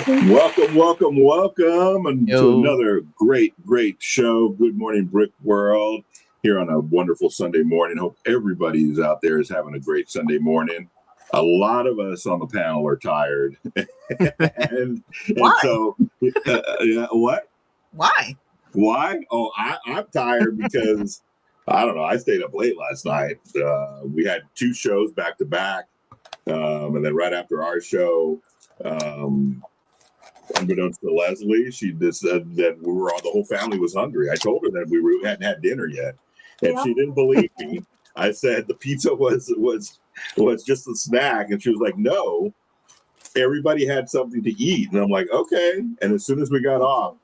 Welcome, and to Yo, another great show. Good morning, Brick World, here on a wonderful Sunday morning. Hope everybody's out there is having a great Sunday morning. A lot of us on the panel are tired, and Why? so yeah, what? Why? Why? Oh, I'm tired because I don't know. I stayed up late last night. We had two shows back to back, and then right after our show. Unbeknownst to Leslie, she just said that we were all the whole family was hungry. I told her that hadn't had dinner yet, and she didn't believe me. I said the pizza was just a snack, and she was like, "No, everybody had something to eat." And I'm like, "Okay." And as soon as we got off,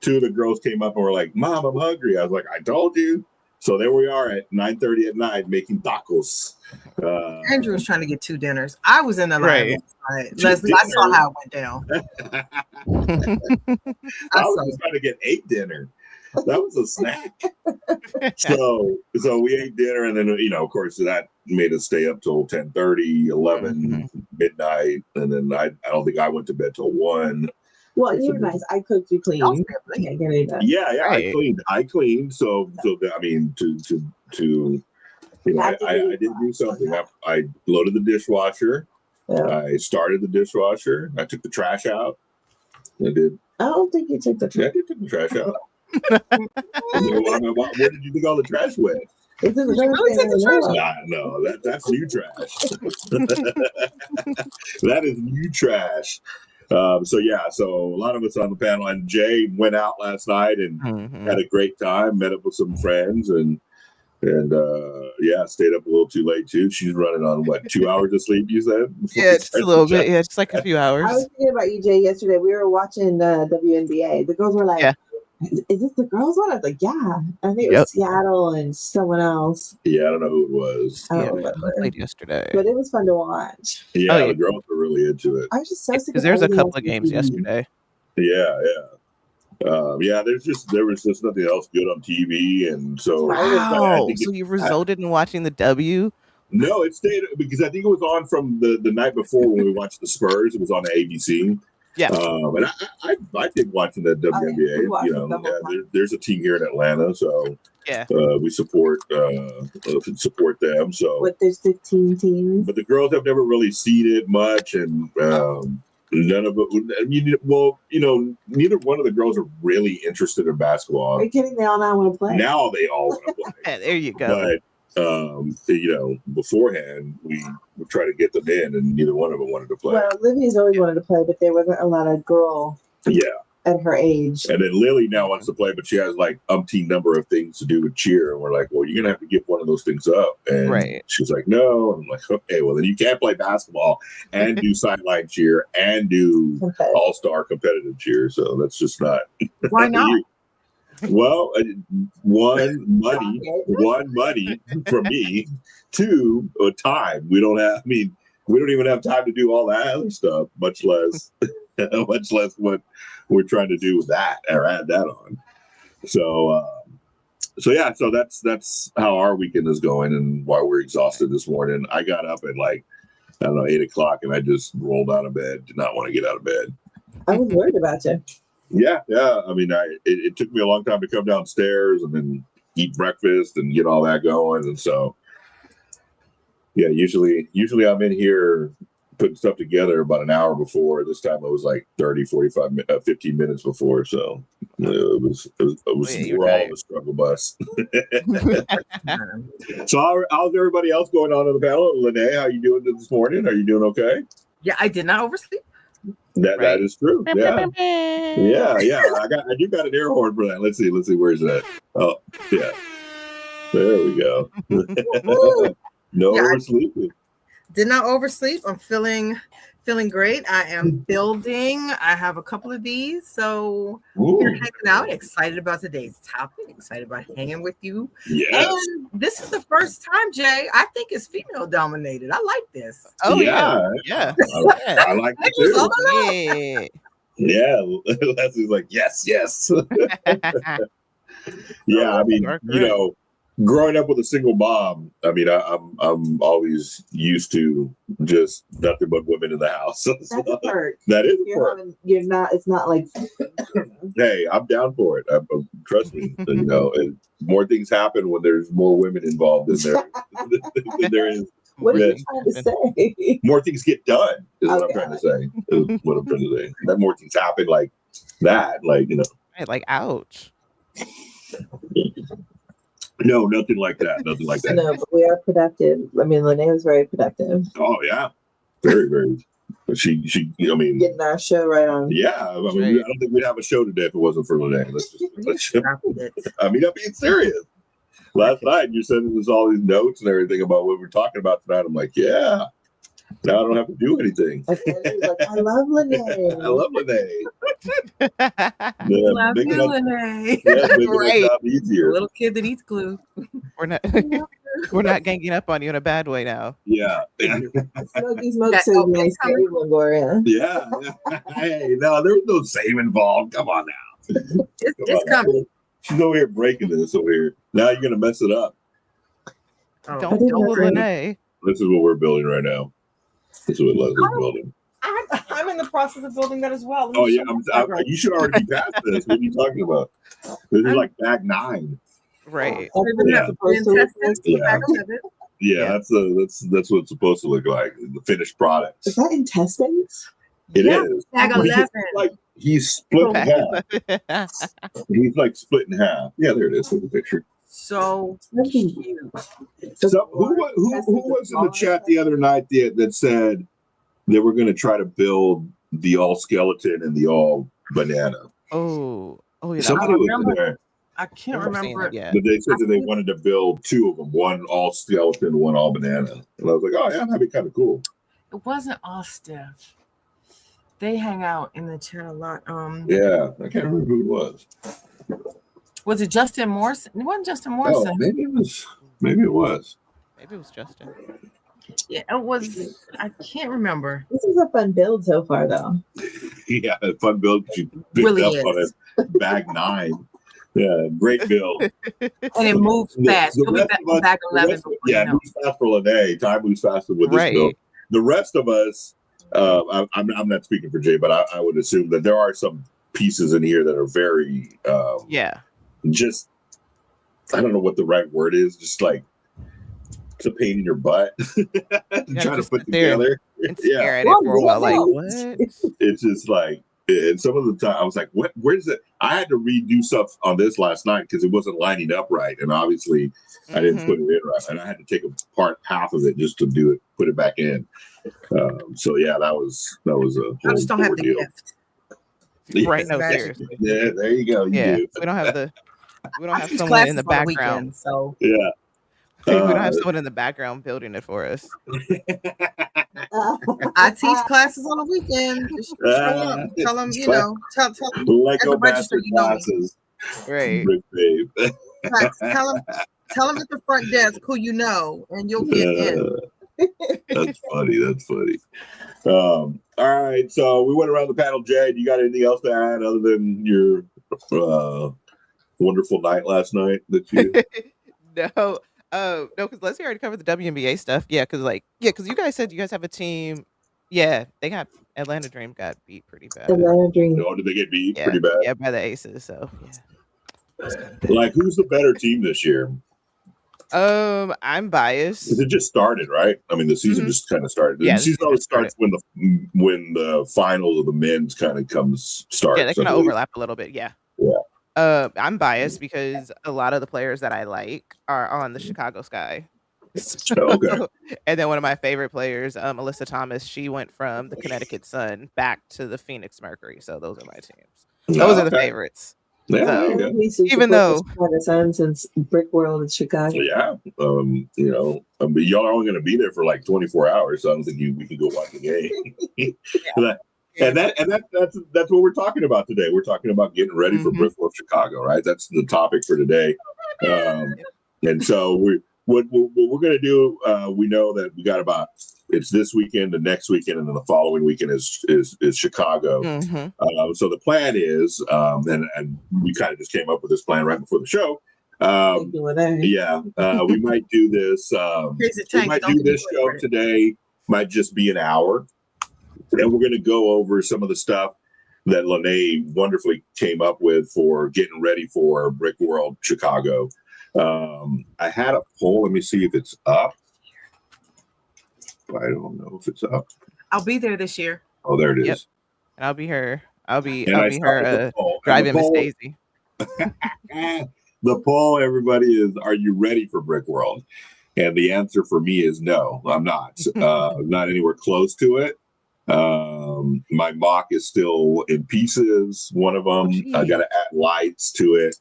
two of the girls came up and were like, "Mom, I'm hungry." I was like, "I told you." So there we are at 9:30 at night making tacos. Andrew was trying to get two dinners. I was in the line right. last night. Leslie, I saw how it went down. I was just trying to get 8 dinner. That was a snack. So we ate dinner, and then of course that made us stay up till 10:30, 11, midnight, and then I don't think I went to bed till 1. Well, you were nice. I cooked, you cleaned. Yeah, Right. I cleaned. So I mean to I did do something. I loaded the dishwasher. Yeah. I started the dishwasher. I took the trash out. I did. I don't think you took the trash. Yeah, I took the trash out. Where did you think all the trash went? It's in the really take the trash Nah, no, that's new trash. That is new trash. So a lot of us on the panel, and Jay went out last night and had a great time, met up with some friends, and stayed up a little too late too. She's running on 2 hours of sleep, you said? Yeah, just a little bit. Yeah, just like a few hours. I was thinking about you, Jay, yesterday. We were watching WNBA. The girls were like, "Is this the girls one?" I was like, "Yeah." I think it was Seattle and someone else. Yeah, I don't know who it was. Who played yesterday? But it was fun to watch. Yeah, the girls were really into it. I was just so sick because there's a couple of games yesterday. Yeah. There was just nothing else good on TV, and so wow. So you resulted in watching the W? No, it stayed because I think it was on from the night before when we watched the Spurs. It was on ABC. Yeah, and I did watching the WNBA. There's a team here in Atlanta, so we support them. So, but there's 15 teams. But the girls have never really seen it much, and none of it. Neither one of the girls are really interested in basketball. Are you kidding? They all now want to play. Now they all want to play. There you go. But beforehand we would try to get them in, and neither one of them wanted to play. Well, Livy's always wanted to play, but there wasn't a lot of girl. At her age. And then Lily now wants to play, but she has like umpteen number of things to do with cheer. And we're like, well, you're going to have to give one of those things up. And she's like, no. And I'm like, okay, well, then you can't play basketball and do sideline cheer and do all-star competitive cheer. So that's just not. Why not? Well, one, money for me. 2, time. We don't even have time to do all that other stuff, much less what we're trying to do with that or add that on. So that's how our weekend is going and why we're exhausted this morning. I got up at 8 o'clock and I just rolled out of bed. Did not want to get out of bed. I was worried about you. Yeah. I mean, it took me a long time to come downstairs and then eat breakfast and get all that going. And so, yeah, usually I'm in here putting stuff together about an hour before. This time it was like 30, 45, 15 minutes before. So it was we're all on the struggle bus. So how's everybody else going on in the panel? Lene, how you doing this morning? Are you doing okay? Yeah, I did not oversleep. That is true. Yeah. I do got an air horn for that. Let's see. Where's that? Oh, yeah. There we go. No oversleeping. Did not oversleep. I'm feeling great. I am building. I have a couple of these. So we're hanging out. Excited about today's topic. Excited about hanging with you. Yes. And this is the first time, Jay, I think it's female dominated. I like this. Oh, yeah. I like it too. Yeah. Leslie's like, yes. Yeah, I mean, growing up with a single mom, I mean, I'm always used to just nothing but women in the house. That's a perk. That is a perk. You're not. It's not like. Hey, I'm down for it. Trust me. And more things happen when there's more women involved than there is. What are you trying to say? More things get done is what I'm trying to say. Is what I'm trying to say. That more things happen like that, like Right, like ouch. No, nothing like that. Nothing like that. No, but we are productive. I mean, Lene was very productive. Oh yeah, very, very. She. I mean, getting our show right on. Yeah, I mean, I don't think we'd have a show today if it wasn't for Lene. I mean, I'm being serious. Last night you're sending us all these notes and everything about what we're talking about tonight. I'm like, yeah. Now I don't have to do anything. I love Lene. I love Lene. Love you, Lene. Yeah, making my job easier. A little kid that eats glue. We're not ganging up on you in a bad way now. Yeah. Smokey Smoke says nice Gloria. Yeah. Hey, no, there was no same involved. Come on now. It's coming. She's over here breaking this over here. Now you're gonna mess it up. Don't with Lene. This is what we're building right now. This is what Leslie's building. I'm in the process of building that as well. Oh yeah, you should already be past this. What are you talking about? This is like bag 9. Right. Yeah. That's what it's supposed to look like. The finished product. Is that intestines? It is. Bag 11. Like he's split in half. He's like split in half. Yeah, there it is. Look at the picture. So cute. So who was in the chat the other night that said they were going to try to build the all skeleton and the all banana? Oh yeah. Somebody was there. I can't remember. But they said that they wanted to build 2 of them, one all skeleton, one all banana. And I was like, oh yeah, that'd be kind of cool. It wasn't all Steph. They hang out in the chat a lot. Yeah, I can't remember who it was. Was it Justin Morrison? It wasn't Justin Morrison. Oh, maybe it was. Maybe it was Justin. Yeah, it was. I can't remember. This is a fun build so far, though. Yeah, fun build. You picked really up is. on it. Bag 9. Yeah, great build. And it moves fast. It'll be back 11. Yeah, it moves fast for Lene. Time moves faster with this build. The rest of us, I'm not speaking for Jay, but I would assume that there are some pieces in here that are very, just, I don't know what the right word is, just like it's a pain in your butt trying to put together. And stare at it for a while, like what? It's just like, and some of the time I was like, what? Where's it? I had to redo stuff on this last night because it wasn't lining up right, and obviously I didn't put it in right, and I had to take apart half of it just to do it, put it back in. So yeah, that was a whole I just don't have the gift. Right? No, seriously. Yeah, there you go. We don't have someone in the background. So yeah. We don't have someone in the background building it for us. I teach classes on the weekend. Just tell them, tell Lego master classes. Right. Tell them at the front desk who you know, and you'll get in. That's funny. All right, so we went around the panel. Jay, do you got anything else to add other than your wonderful night last night that you No, because Leslie already covered the WNBA stuff. Because you guys said you guys have a team. Yeah, they got Atlanta Dream got beat pretty bad. Atlanta Dream. Oh, did they get beat pretty bad? Yeah, by the Aces. So yeah. Like, who's the better team this year? I'm biased. Because it just started, right? I mean, the season just kind of started. The season always starts when the finals of the men's kind of start. Yeah, they kind of overlap a little bit. Yeah. I'm biased because a lot of the players that I like are on the Chicago Sky. Okay. And then one of my favorite players, Alyssa Thomas, she went from the Connecticut Sun back to the Phoenix Mercury. So those are my teams. Those are the favorites. Yeah, even though the Sun since Brick World in Chicago. Yeah, y'all are only going to be there for like 24 hours, so I don't think we can go watch the game. And that's what we're talking about today. We're talking about getting ready for Brick World Chicago, right? That's the topic for today. And so what we're going to do, we know that we got it's this weekend, the next weekend, and then the following weekend is Chicago. So the plan is, and we kind of just came up with this plan right before the show, Doing that. Yeah, we might do this. Crazy We Tank, might don't do give me this credit show for it. today. Might just be an hour, and we're going to go over some of the stuff that Lene wonderfully came up with for getting ready for Brick World Chicago. I had a poll. Let me see if it's up. I don't know if it's up. I'll be there this year. Oh, there it is. Yep. And I'll be her. I'll be And I her started the poll. And driving the Miss poll- Daisy. The poll, everybody, is: are you ready for Brick World? And the answer for me is no, I'm not. Not anywhere close to it. My mock is still in pieces. One of them, I got to add lights to it.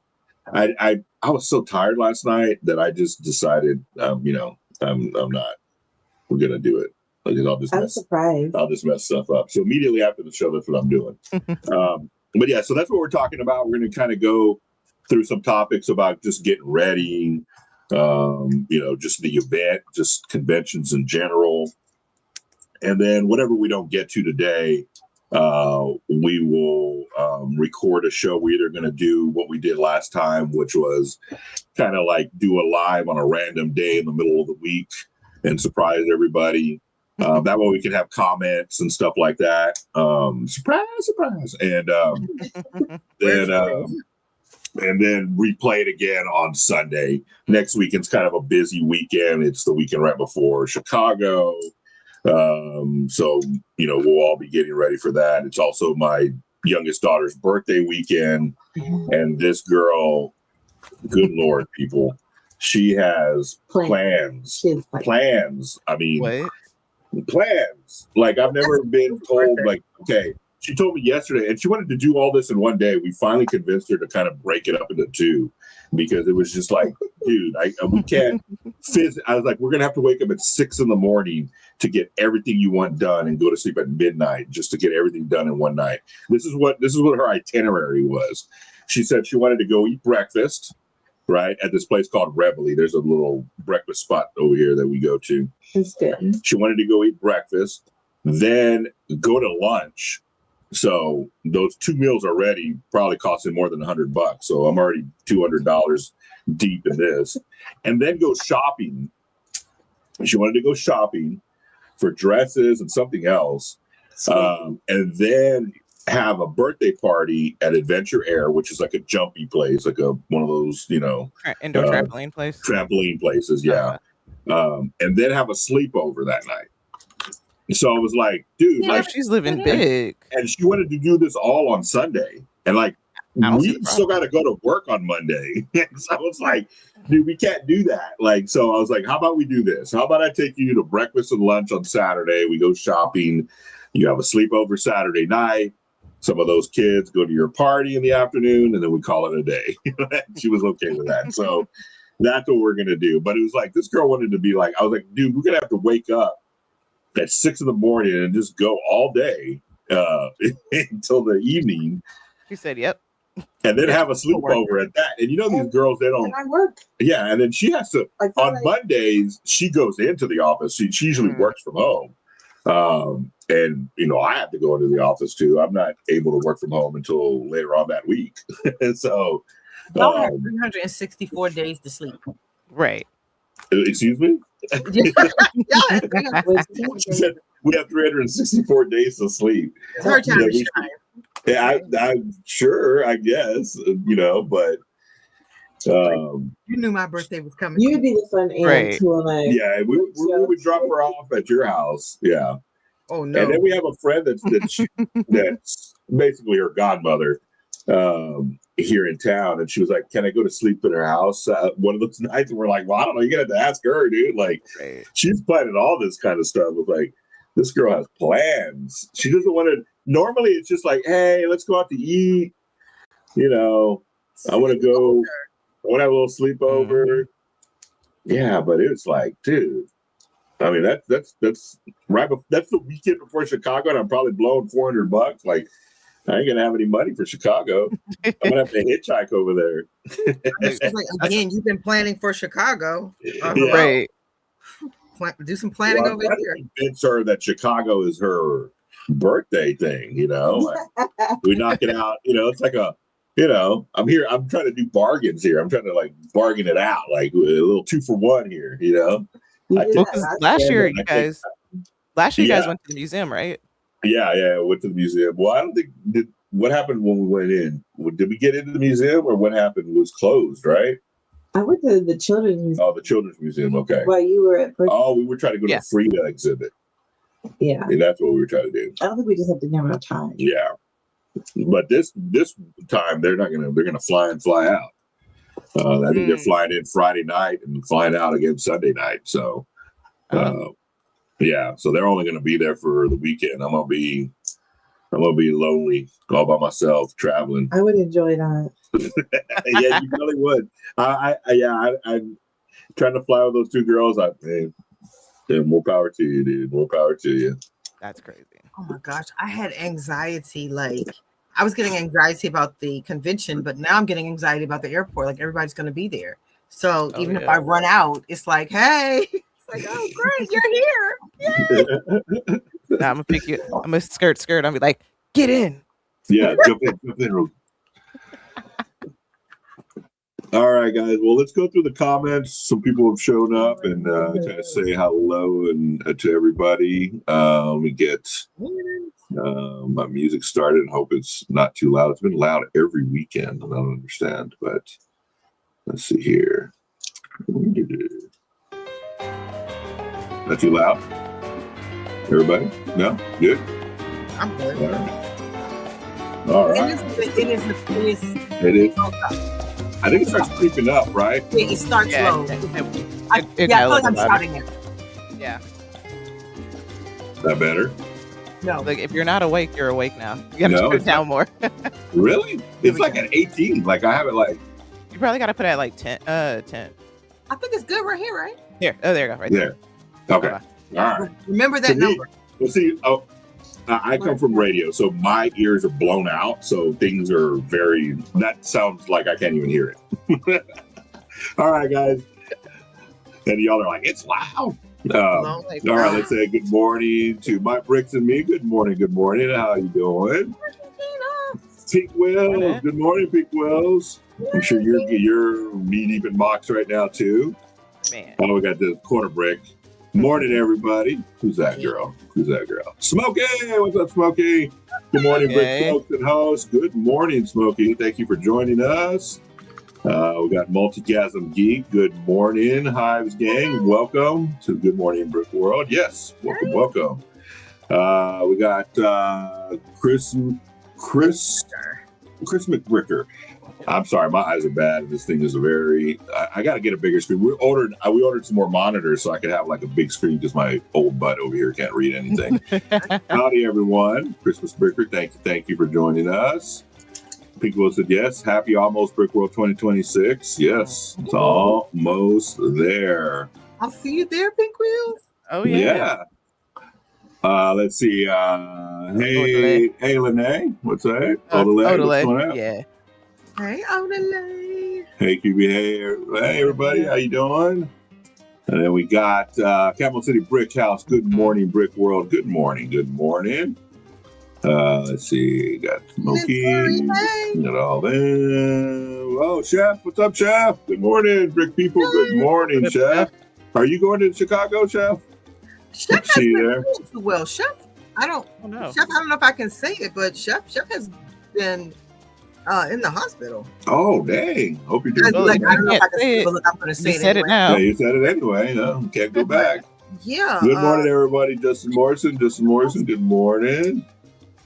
I was so tired last night that I just decided, I'm not. We're gonna do it. I'm surprised. I'll just mess stuff up. So immediately after the show, that's what I'm doing. But yeah, so that's what we're talking about. We're going to kind of go through some topics about just getting ready, just the event, just conventions in general. And then whatever we don't get to today, we will record a show. We're either going to do what we did last time, which was kind of like do a live on a random day in the middle of the week and surprise everybody. That way we can have comments and stuff like that. Surprise. And then replay it again on Sunday. Next weekend's kind of a busy weekend. It's the weekend right before Chicago. So, we'll all be getting ready for that. It's also my youngest daughter's birthday weekend. And this girl, good Lord, people, she has plans. Plans. I mean, What? Plans. Like, I've never been told, like, okay, she told me yesterday, and she wanted to do all this in one day. We finally convinced her to kind of break it up into two, because it was just like, dude, we can't. I was like, we're gonna have to wake up at 6 a.m. to get everything you want done, and go to sleep at midnight just to get everything done in one night. This is what her itinerary was. She said she wanted to go eat breakfast, right, at this place called Reveille. There's a little breakfast spot over here that we go to. That's good. She wanted to go eat breakfast, then go to lunch. So those two meals already probably costing more than $100. So I'm already $200 deep in this, and then go shopping. She wanted to go shopping for dresses and something else, and then have a birthday party at Adventure Air, which is like a jumpy place, like one of those, Indoor trampoline place. Trampoline places, yeah. And then have a sleepover that night. So I was like, dude, Like, she's living big. and she wanted to do this all on Sunday, and like I don't see we the still got to go to work on Monday. So I was like, dude, we can't do that. Like, so I was like, how about we do this? How about I take you to breakfast and lunch on Saturday? We go shopping. You have a sleepover Saturday night. Some of those kids go to your party in the afternoon, and then we call it a day. She was okay with that. So that's what we're gonna do. But it was like, this girl wanted to be like, I was like, dude, we're gonna have to wake up at 6 a.m. and just go all day until the evening. She said, "Yep." And then have a sleepover at that. And these girls, they don't. And I work. Yeah, and then she has to, Like on Mondays, she goes into the office. She usually works from home. And, I have to go into the office too. I'm not able to work from home until later on that week. And so. Y'all have 364 days to sleep. Right. Excuse me? Yeah. She said we have 364 days to sleep. It's her time to shine. Yeah, I'm sure, I guess, but. You knew my birthday was coming. You'd be the fun aunt Right. to like. Yeah, we would drop her off at your house. Yeah. Oh no. And then we have a friend that's basically her godmother here in town. And she was like, can I go to sleep at her house one of those nights? And we're like, well, I don't know. You got to ask her, dude. Like, she's planning all this kind of stuff. With like, this girl has plans. She doesn't want to. Normally, it's just like, hey, let's go out to eat. I want to go. I want to have a little sleepover. Mm-hmm. Yeah, but it was like, dude. I mean, that's right. That's the weekend before Chicago, and I'm probably blowing $400. Like, I ain't gonna have any money for Chicago. I'm gonna have to hitchhike over there. It's like, again, you've been planning for Chicago. Yeah. Right. Do some planning over here. Convince her that Chicago is her birthday thing. We knock it out. It's like you know, I'm here. I'm trying to do bargains here. I'm trying to like bargain it out, like a little 2-for-1 here. You know. You I did took- that last last year. year you guys went to the museum, right? Yeah, I went to the museum. Well, I don't think what happened when we went in. Did we get into the museum, or what happened? It was closed, right? I went to the children's museum Oh, the children's museum. Okay. while you were at first. Oh, we were trying to go to the Frida exhibit. Yeah. And that's what we were trying to do. I don't think we just have to have enough time. Yeah. But this time they're gonna fly in, fly out. I think they're flying in Friday night and flying out again Sunday night. So yeah, so they're only gonna be there for the weekend. I'm gonna be lonely all by myself traveling. I would enjoy that. Yeah, you really would. I'm trying to fly with those two girls. More power to you, dude. More power to you. That's crazy. Oh my gosh, I had anxiety. Like I was getting anxiety about the convention, but now I'm getting anxiety about the airport. Like everybody's going to be there. So even if I run out, it's like, hey, it's like, oh great, you're here. Yay. Now I'm gonna pick you. I'm gonna skirt. I'm gonna be like, get in. Yeah, jump in. All right, guys. Well, let's go through the comments. Some people have shown up and kind of say hello and to everybody. We get my music started. And hope it's not too loud. It's been loud every weekend. I don't understand, but let's see here. Not too loud. Everybody? No? Good? I'm good. All right. It is. It is. I think it starts creeping up, right? It starts low. I feel like I'm shouting it. Yeah. Is that better? No. Like if you're not awake, you're awake now. You gotta turn it down more. Really? It's like at 18. Like I have it like. You probably gotta put it at like 10. 10. I think it's good right here, right? Here. Oh, there you go. Right there. Okay. All right. Remember that number. Well, see, I come from radio, so my ears are blown out. So things are that sounds like I can't even hear it. All right, guys. And y'all are like, it's loud. All right, let's say good morning to Mike Bricks and me. Good morning. How you doing? Pink Wells. Good morning, Pink Wells. I'm sure you're knee deep in mocks right now too. Man. Oh, we got the quarter brick. Morning, everybody. Who's that girl? Smokey! What's up, Smokey? Good morning, Brick folks and hosts. Good morning, Smokey. Thank you for joining us. We got Multigasm Geek. Good morning, Hives Gang. Welcome to Good Morning Brick World. Yes, welcome. We got Chris McBricker. I'm sorry, my eyes are bad. This thing is I got to get a bigger screen. We ordered some more monitors so I could have like a big screen because my old butt over here can't read anything. Howdy, everyone. Christmas Bricker, thank you for joining us. Pink Will said yes. Happy almost Brick World 2026. Yes, it's almost there. I'll see you there, Pink Wheels. Oh yeah. Let's see. Hey, Lene. What's that? Odele. Yeah. Hey, Odele. Hey, QB. Hey, everybody. How you doing? And then we got Camel City Brick House. Good morning, Brick World. Good morning. Let's see. Got Smokey. Got all them. Oh, Chef. What's up, Chef? Good morning, Brick people. Good morning, Chef. Are you going to Chicago, Chef? Chef has been doing too well. Chef, I don't know if I can say it, but Chef has been in the hospital. Oh, dang. Hope you're doing good. I don't know if I can say it, but look, I'm going to say it. You said it now. Yeah, you said it anyway. No, can't go back. Yeah. Good morning, everybody. Justin Morrison. Good morning.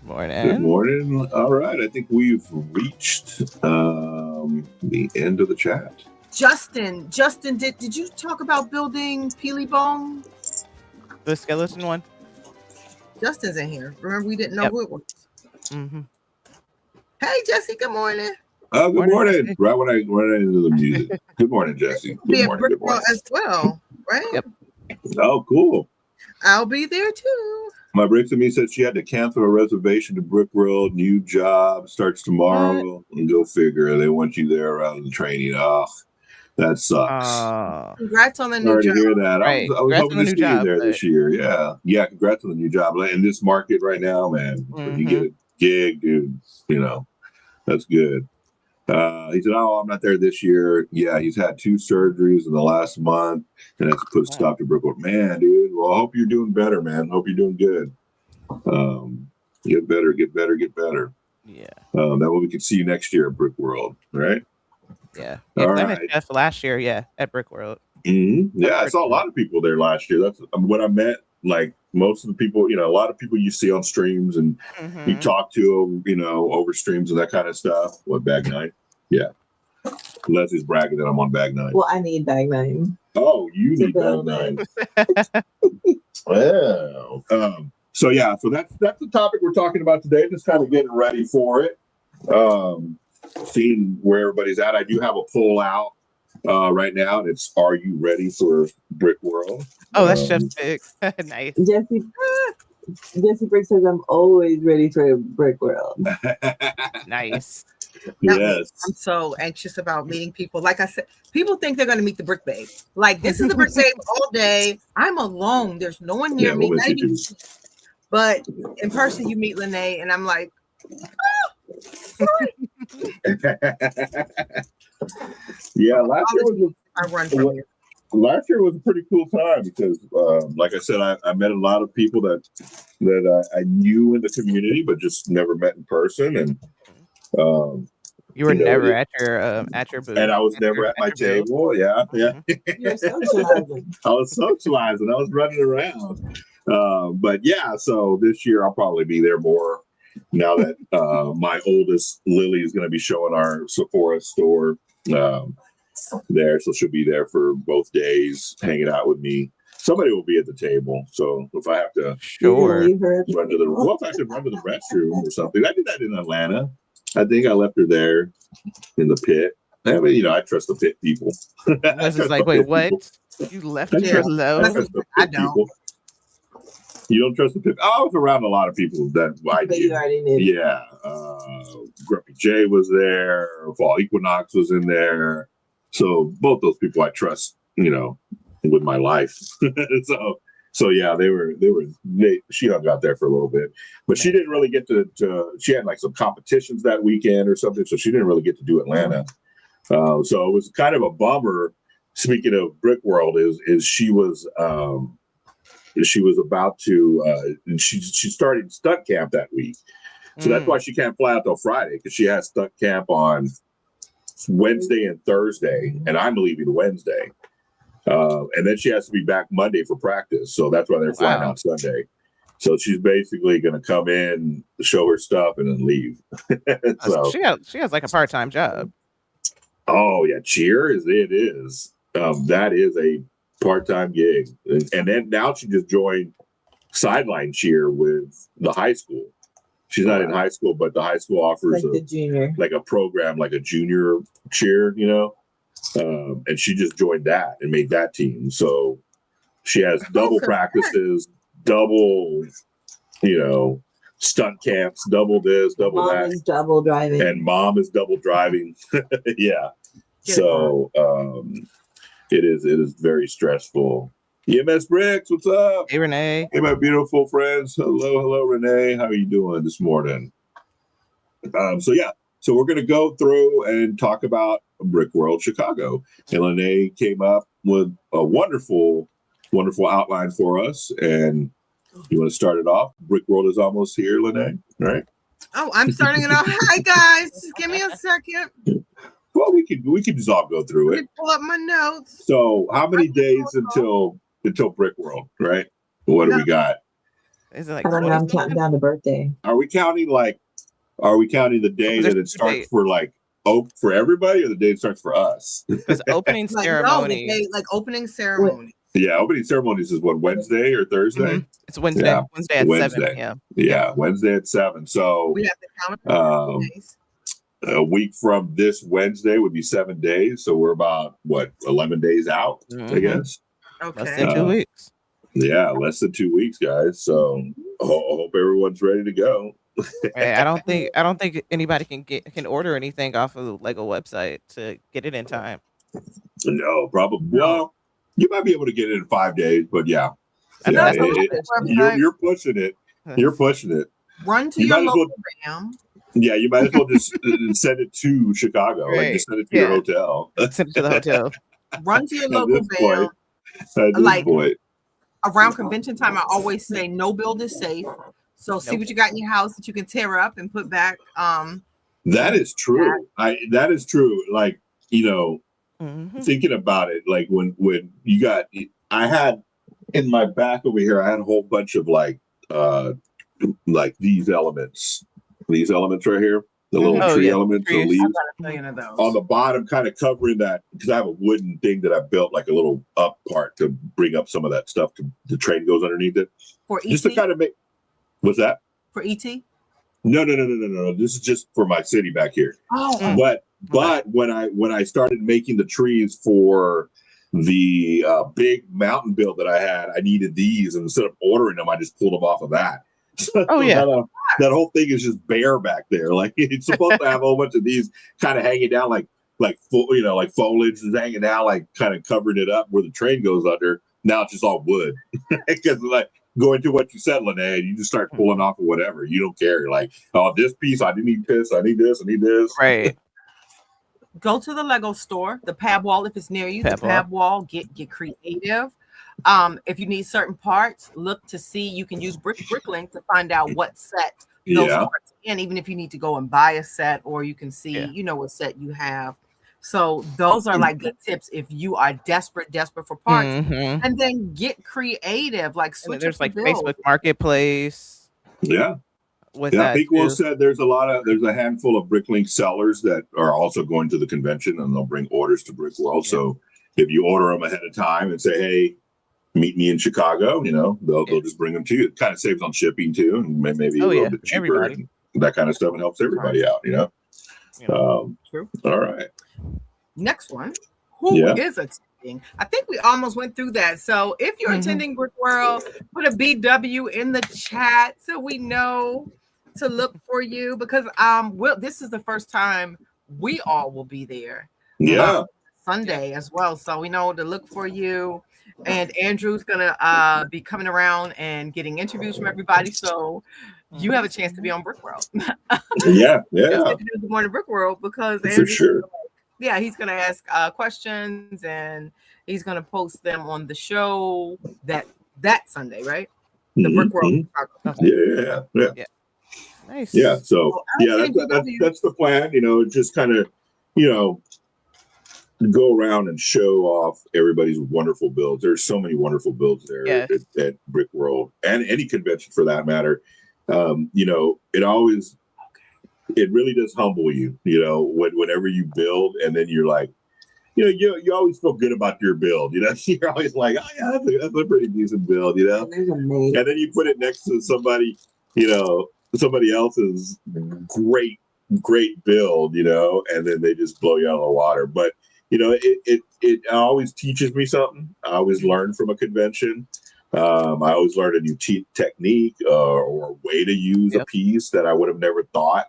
Good morning. All right. I think we've reached the end of the chat. Justin, did you talk about building Peely Bong? The skeleton one? Justin's in here. Remember, we didn't know who it was. Mm-hmm. Hey, Jesse. Good morning. Oh, good morning. Right when I into the music. Good morning, Jesse. Good morning. As well, right? Yep. Oh, cool. I'll be there too. My Bricks and me said she had to cancel a reservation to Brick World. New job starts tomorrow. And go figure. They want you there around the training. Oh, that sucks. Congrats on the new Sorry job. to hear that. Right. I was hoping to see you there this year. Yeah. Congrats on the new job. In this market right now, man, when you get a gig, dude, that's good. He said, "Oh, I'm not there this year." Yeah, he's had 2 surgeries in the last month, and that's put a stop to Brickworld. Man, dude. Well, I hope you're doing better, man. Hope you're doing good. Get better, get better, get better. Yeah. That way we can see you next year at Brickworld, right? Yeah. All I right. met Jeff last year. Yeah, at Brickworld. Mm-hmm. Yeah, I saw a lot of people there last year. That's when I met. Like most of the people, a lot of people you see on streams and you talk to, over streams and that kind of stuff. What, Bag 9? Yeah. Leslie's bragging that I'm on Bag 9. Well, I need Bag 9. Oh, you need Bag 9. Wow. So that's the topic we're talking about today. Just kind of getting ready for it. Seeing where everybody's at. I do have a poll out right now, and it's, are you ready for Brickworld? Oh, that's Jeff's pick. Nice. Jesse Brick says, I'm always ready for Brickworld. Nice. Yes. I'm so anxious about meeting people. Like I said, people think they're going to meet the Brick Babe. Like, this is the Brick Babe all day. I'm alone. There's no one near me. But in person, you meet Lene, and I'm like, yeah, last year was a pretty cool time because, like I said, I met a lot of people that I knew in the community, but just never met in person. And you were never at your booth, and I was never at my table. Yeah. You're socializing. I was socializing. I was running around. But yeah, so this year I'll probably be there more. Now that my oldest Lily is going to be showing our Sephora store there, so she'll be there for both days, hanging out with me. Somebody will be at the table, so if I have to run to the restroom or something, I did that in Atlanta. I think I left her there in the pit. I mean, I trust the pit people. This is like, wait, what? You left her alone? I don't. People. You don't trust the pit? I was around a lot of people that I knew. You already knew. Yeah. Grumpy J was there. Fall Equinox was in there. So both those people I trust, with my life. So yeah, she hung out there for a little bit, but she didn't really get to she had like some competitions that weekend or something. So she didn't really get to do Atlanta. So it was kind of a bummer. Speaking of Brickworld, is she was about to she started stunt camp that week. So that's why she can't fly out till Friday, because she has stunt camp on Wednesday and Thursday, and I'm leaving Wednesday. And then she has to be back Monday for practice. So that's why they're flying out Sunday. So she's basically going to come in, show her stuff, and then leave. So she has like a part-time job. Oh yeah, cheer it is. That is a part-time gig, and then now she just joined sideline cheer with the high school. She's not in high school, but the high school offers a program, like a junior cheer, and she just joined that and made that team. So she has double practices, double, stunt camps, double this, double that. Mom is double driving. And mom is double driving. Yeah. So it is very stressful. EMS Bricks, what's up? Hey, Renee. Hey, my beautiful friends. Hello, Renee. How are you doing this morning? So we're going to go through and talk about Brickworld Chicago. And Renee came up with a wonderful, wonderful outline for us. And you want to start it off? Brickworld is almost here, Renee, right? Oh, I'm starting it off. Hi, guys. Just give me a second. Well, we can just all go through it. Pull up my notes. So how many days until Brickworld, right? What do we got? Is it like I'm counting down the birthday. Are we counting the day that it starts for for everybody, or the day it starts for us? Because opening ceremony. Opening ceremony. Yeah, opening ceremonies is what, Wednesday or Thursday? Mm-hmm. It's Wednesday. Yeah. Wednesday at 7 p.m. Yeah, Wednesday at 7. So we have to count days. A week from this Wednesday would be 7 days. So we're about 11 days out, I guess. Okay. Less than 2 weeks. Yeah, less than 2 weeks, guys. So I hope everyone's ready to go. I don't think anybody can order anything off of the Lego website to get it in time. No, probably. Well, you might be able to get it in 5 days, but you're pushing it. You're pushing it. Run to your local RAM. Yeah, you might as well just send it to Chicago. Like, Right. just send it to your hotel. Send it to the hotel. Run to your At local this point, Vail. at this Like- point. Around convention time, I always say no build is safe. So see Nope. what you got in your house that you can tear up and put back. That is true. That is true. Like, you know, Mhm. thinking about it, like when you got, I had in my back over here, I had a whole bunch of like these elements right here, the little Oh, tree yeah. elements, the Trees. leaves I've got a million of those. on the bottom, kind of covering that, because I have a wooden thing that I built, like a little up part to bring up some of that stuff. The train goes underneath it, For just to ET? kind of make. What's that? For ET? No. This is just for my city back here. Oh, Mm. But when I started making the trees for the big mountain build that I had, I needed these, and instead of ordering them, I just pulled them off of that. Oh, yeah. That whole thing is just bare back there. Like, it's supposed to have a whole bunch of these kind of hanging down, like foliage is hanging down, like kind of covering it up where the train goes under. Now it's just all wood, because like going to what you said, Lene, you just start pulling off of whatever. You don't care. You're like, oh, this piece, I need this, I need this, I need this. Right. go to the Lego store, the Pab Wall if it's near you. Pab The Pab Wall, get creative. If you need certain parts, look to see. You can use Bricklink to find out what set those Yeah. parts in, even if you need to go and buy a set, or you can see, Yeah. you know, what set you have. So those are like good tips if you are desperate for parts. Mhm. And then get creative, like And then switch there's up like the build. Facebook Marketplace Yeah. with Yeah, that People too. said there's a handful of Bricklink sellers that are also going to the convention, and they'll bring orders to Brickworld. Yeah. So if you order them ahead of time and say, "Hey, meet me in Chicago," you know, they'll just bring them to you. It kind of saves on shipping too, and maybe a Oh, little yeah. bit cheaper, Everybody. and that kind of stuff, and helps everybody out. You know. You know. True. All right. Next one. Who is Yeah. attending? I think we almost went through that. So if you're Mhm. attending Brickworld, put a BW in the chat so we know to look for you, because this is the first time we all will be there Yeah. Sunday as well. So we know to look for you. And Andrew's gonna be coming around and getting interviews from everybody. So you have a chance to be on Brickworld. Yeah. Good morning, Brickworld, because For Andrew's sure. yeah, he's gonna ask questions, and he's gonna post them on the show that Sunday, right? The Mhm, Brickworld. mhm. Yeah. Nice. Yeah. So Well, yeah, I've seen that's the plan. You know, just kind of, you know, go around and show off everybody's wonderful builds. There's so many wonderful builds there Yes. at Brickworld, and any convention for that matter. You know, it really does humble you. You know, whenever you build, and then you're like, you know, you always feel good about your build. You know, you're always like, oh yeah, that's a pretty decent build. You know, There's amazing. and then you put it next to somebody, you know, somebody else's great build, you know, and then they just blow you out of the water. But you know, it always teaches me something. I always learn from a convention. I always learn a new technique or a way to use a piece that I would have never thought.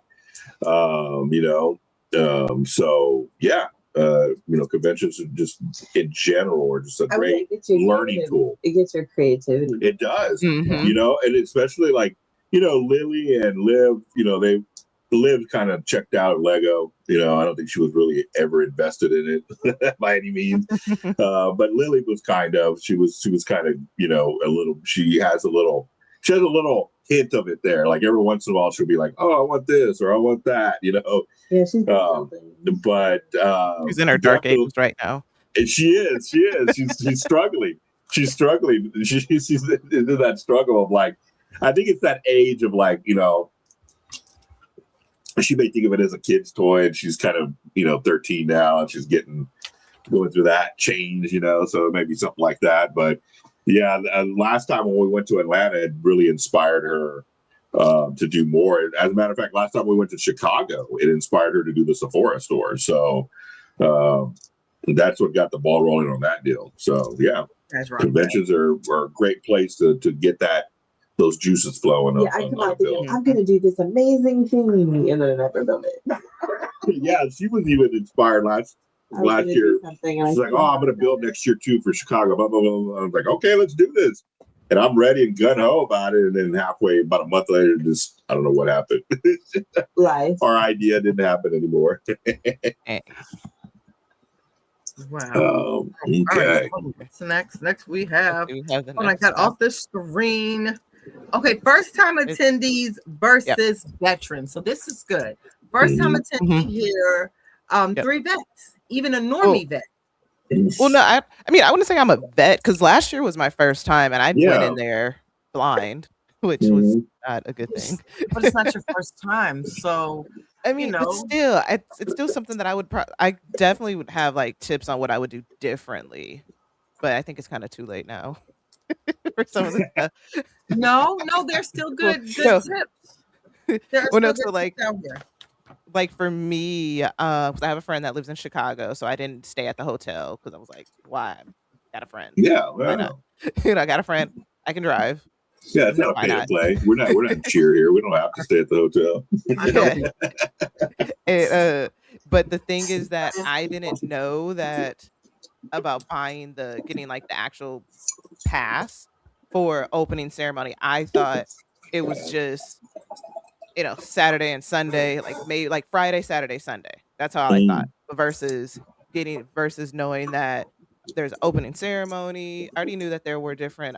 You know, so yeah. You know, conventions are just in general are just a I mean, great it gets your learning creativity. tool. It gets your creativity. It does, Mhm. you know, and especially like, you know, Lily and Liv, you know, Liv kind of checked out Lego. You know, I don't think she was really ever invested in it by any means. But Lily was she was kind of, you know, she has a little hint of it there. Like every once in a while she'll be like, oh, I want this or I want that, you know. Yeah, she's got something. But She's in her dark definitely- ages right now. and she is. She's struggling. She's struggling. She's into that struggle of like, I think it's that age of like, you know, she may think of it as a kid's toy, and she's kind of, you know, 13 now, and she's going through that change, you know, so it may be something like that. But yeah, last time when we went to Atlanta, it really inspired her to do more. As a matter of fact, last time we went to Chicago, it inspired her to do the Sephora store. So that's what got the ball rolling on that deal. So yeah, That's right. conventions are a great place to get those juices flowing. Yeah, I come out thinking, I'm going to do this amazing thing, and then I never build it. Yeah, she was even inspired last year. Something, and She's like, oh, I'm going to build next year too for Chicago. Blah, blah, blah, blah. I was like, okay, let's do this. and I'm ready and gun ho about it, and then halfway, about a month later, just I don't know what happened. Life. Our idea didn't happen anymore. Wow. Okay. All right. So next we have. The I got off the screen. Okay, first time attendees versus veterans. So this is good. First time attendee here. 3 vets, even a normie vet. Well, no, I mean, I wouldn't say I'm a vet because last year was my first time and I went in there blind, which was not a good thing. But it's not your first time, so I mean, but still, it's still something that I would. I definitely would have like tips on what I would do differently, but I think it's kind of too late now for some of the stuff. No, they're still good tips. Well, no, so like for me, because I have a friend that lives in Chicago, so I didn't stay at the hotel because I was like, why? I got a friend. Yeah, why not? I got a friend. I can drive. Yeah, it's not a pay to play. We're not in cheer here. We don't have to stay at the hotel. But the thing is that I didn't know that about getting like the actual pass for opening ceremony. I thought it was just Saturday and Sunday, like maybe like Friday, Saturday, Sunday. That's how I thought. Versus knowing that there's opening ceremony. I already knew that there were different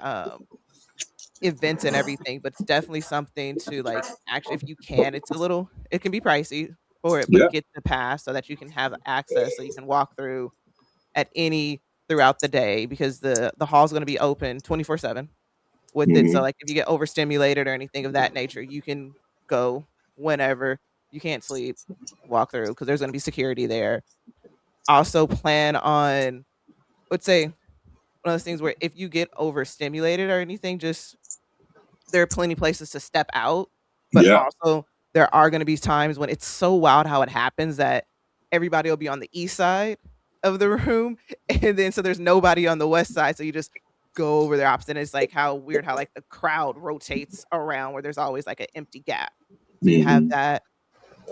events and everything, but it's definitely something to like actually, if you can, it can be pricey for it, but get the pass so that you can have access, so you can walk through throughout the day, because the hall's going to be open 24/7 with it. So like if you get overstimulated or anything of that nature, you can go whenever. You can't sleep, walk through, because there's going to be security there. Also plan on, let's say, one of those things where if you get overstimulated or anything, there are plenty of places to step out, but also there are going to be times when it's so wild how it happens that everybody will be on the east side of the room, and then so there's nobody on the west side, so you just go over there opposite. And it's like how like the crowd rotates around where there's always like an empty gap. So you have that.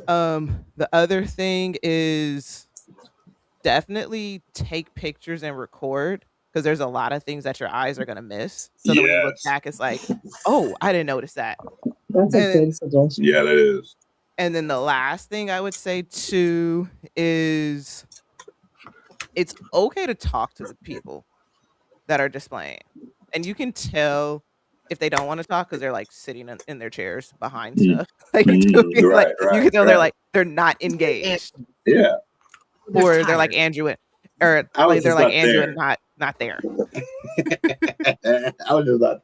The other thing is definitely take pictures and record, because there's a lot of things that your eyes are going to miss. So that when you look back, it's like, oh, I didn't notice that. That's a good suggestion. Yeah, that is. And then the last thing I would say too is it's okay to talk to the people that are displaying. And you can tell if they don't want to talk because they're like sitting in their chairs behind stuff. Like, you can tell they're not engaged. Yeah. Or they're like Andrew and not there. I was just not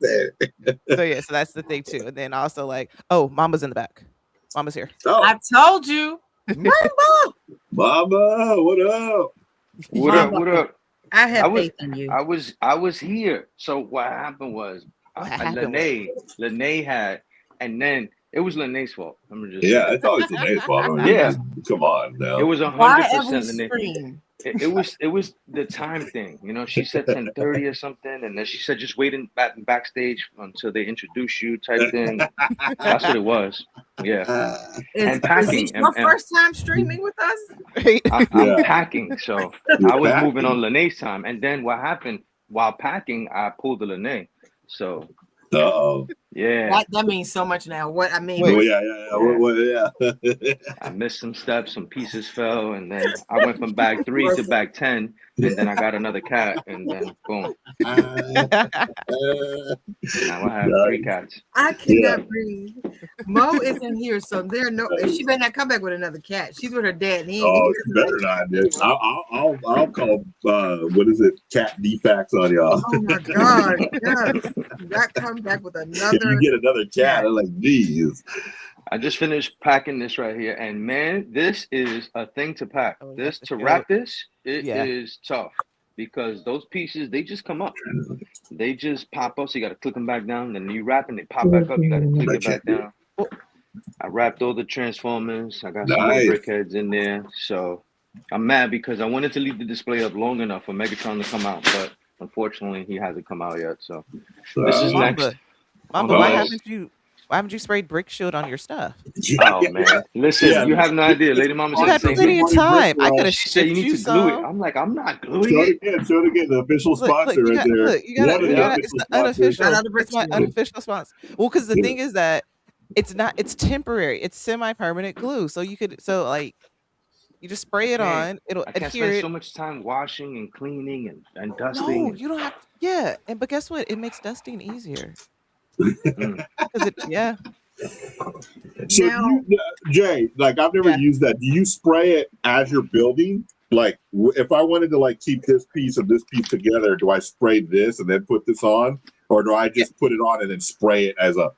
there. So that's the thing too. And then also like, oh, Mama's in the back. Mama's here. Oh. I told you. Mama, what up? What up? I have faith in you. I was here. So what happened was Lene had, and then it was Lene's fault. It's always Lene's fault. I mean, come on now. It was 100% Lene. It was the time thing, She said 10:30 or something, and then she said just waiting backstage until they introduce you, type thing. That's what it was. Yeah. And packing. Is this your first time streaming with us? I'm packing, so I was moving on Lene's time, and then what happened while packing? I pulled the Lene, so. Yeah, that means so much now. What I mean, I missed some steps, some pieces fell, and then I went from bag 3 to bag 10, and then I got another cat, and then boom. Now I have 3 cats. I cannot breathe. Mo isn't here, so she better not come back with another cat. She's with her dad. She better not. I'll call what is it, cat defects on y'all. Oh my god! Yes. Not come back with another. If you get another cat, I'm like, geez. I just finished packing this right here, and man, this is a thing to pack. To wrap this, it is tough, because those pieces, they just come up. They just pop up, so you got to click them back down. Then you wrap and they pop back up. You got to click it back down. I wrapped all the Transformers. I got some more BrickHeads in there. So I'm mad because I wanted to leave the display up long enough for Megatron to come out, but unfortunately, he hasn't come out yet. So this is next. Mamba, what happened to you? Why haven't you sprayed Brick Shield on your stuff? Oh man, listen, you have no idea. Lady Mama You said had the same plenty thing. of time. I could have She said you shipped need you to glue it. some. I'm like, I'm not gluing Show it. it again. The official sponsor right there. Look, you got One of the it. It's official the sponsors. unofficial. It's my unofficial sponsor. Well, because the thing is that it's temporary. It's semi-permanent glue. So you just spray it on. It'll I can't adhere spend it. so much time washing and cleaning and dusting. No, you don't have to. Yeah, but guess what? It makes dusting easier. Yeah. So Jay, like I've never used that. Do you spray it as you're building? Like if I wanted to like keep this piece of this piece together, do I spray this and then put this on, or do I just put it on and then spray it as a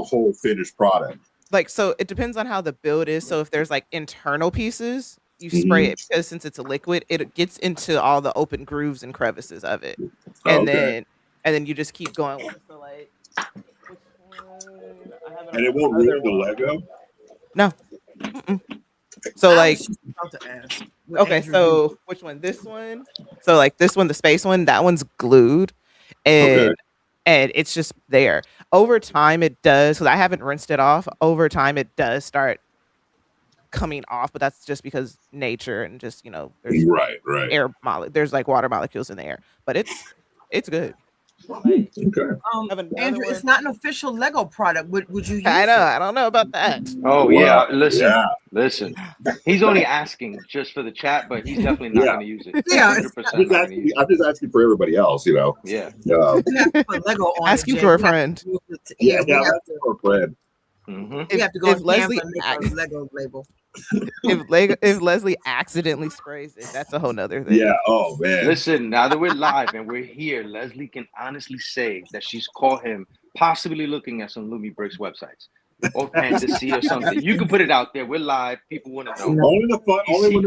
whole finished product? Like, so it depends on how the build is. So if there's like internal pieces, you spray it, because since it's a liquid, it gets into all the open grooves and crevices of it, and then you just keep going with it. So like, and it won't ruin the Lego. No. So like, okay, so which one? This one. So like this one, the space one, that one's glued, and it's just there. Over time, it does, because I haven't rinsed it off. Over time, it does start coming off, but that's just because nature and just there's there's like water molecules in the air, but it's good. Andrew, it's not an official Lego product. Would you use I know. I don't know about that. Oh yeah, listen. He's only asking just for the chat, but he's definitely not going to use it. Yeah, 100%. I'm just asking for everybody else, Yeah. Lego on asking for a friend. We have to for a friend. We have to go to Leslie and make a Lego label. If Leslie accidentally sprays it, that's a whole nother thing. Yeah. Oh man. Listen, now that we're live and we're here, Leslie can honestly say that she's caught him possibly looking at some Lumi Bricks websites or Fantasy or something. You can put it out there. We're live. People want to know. Only when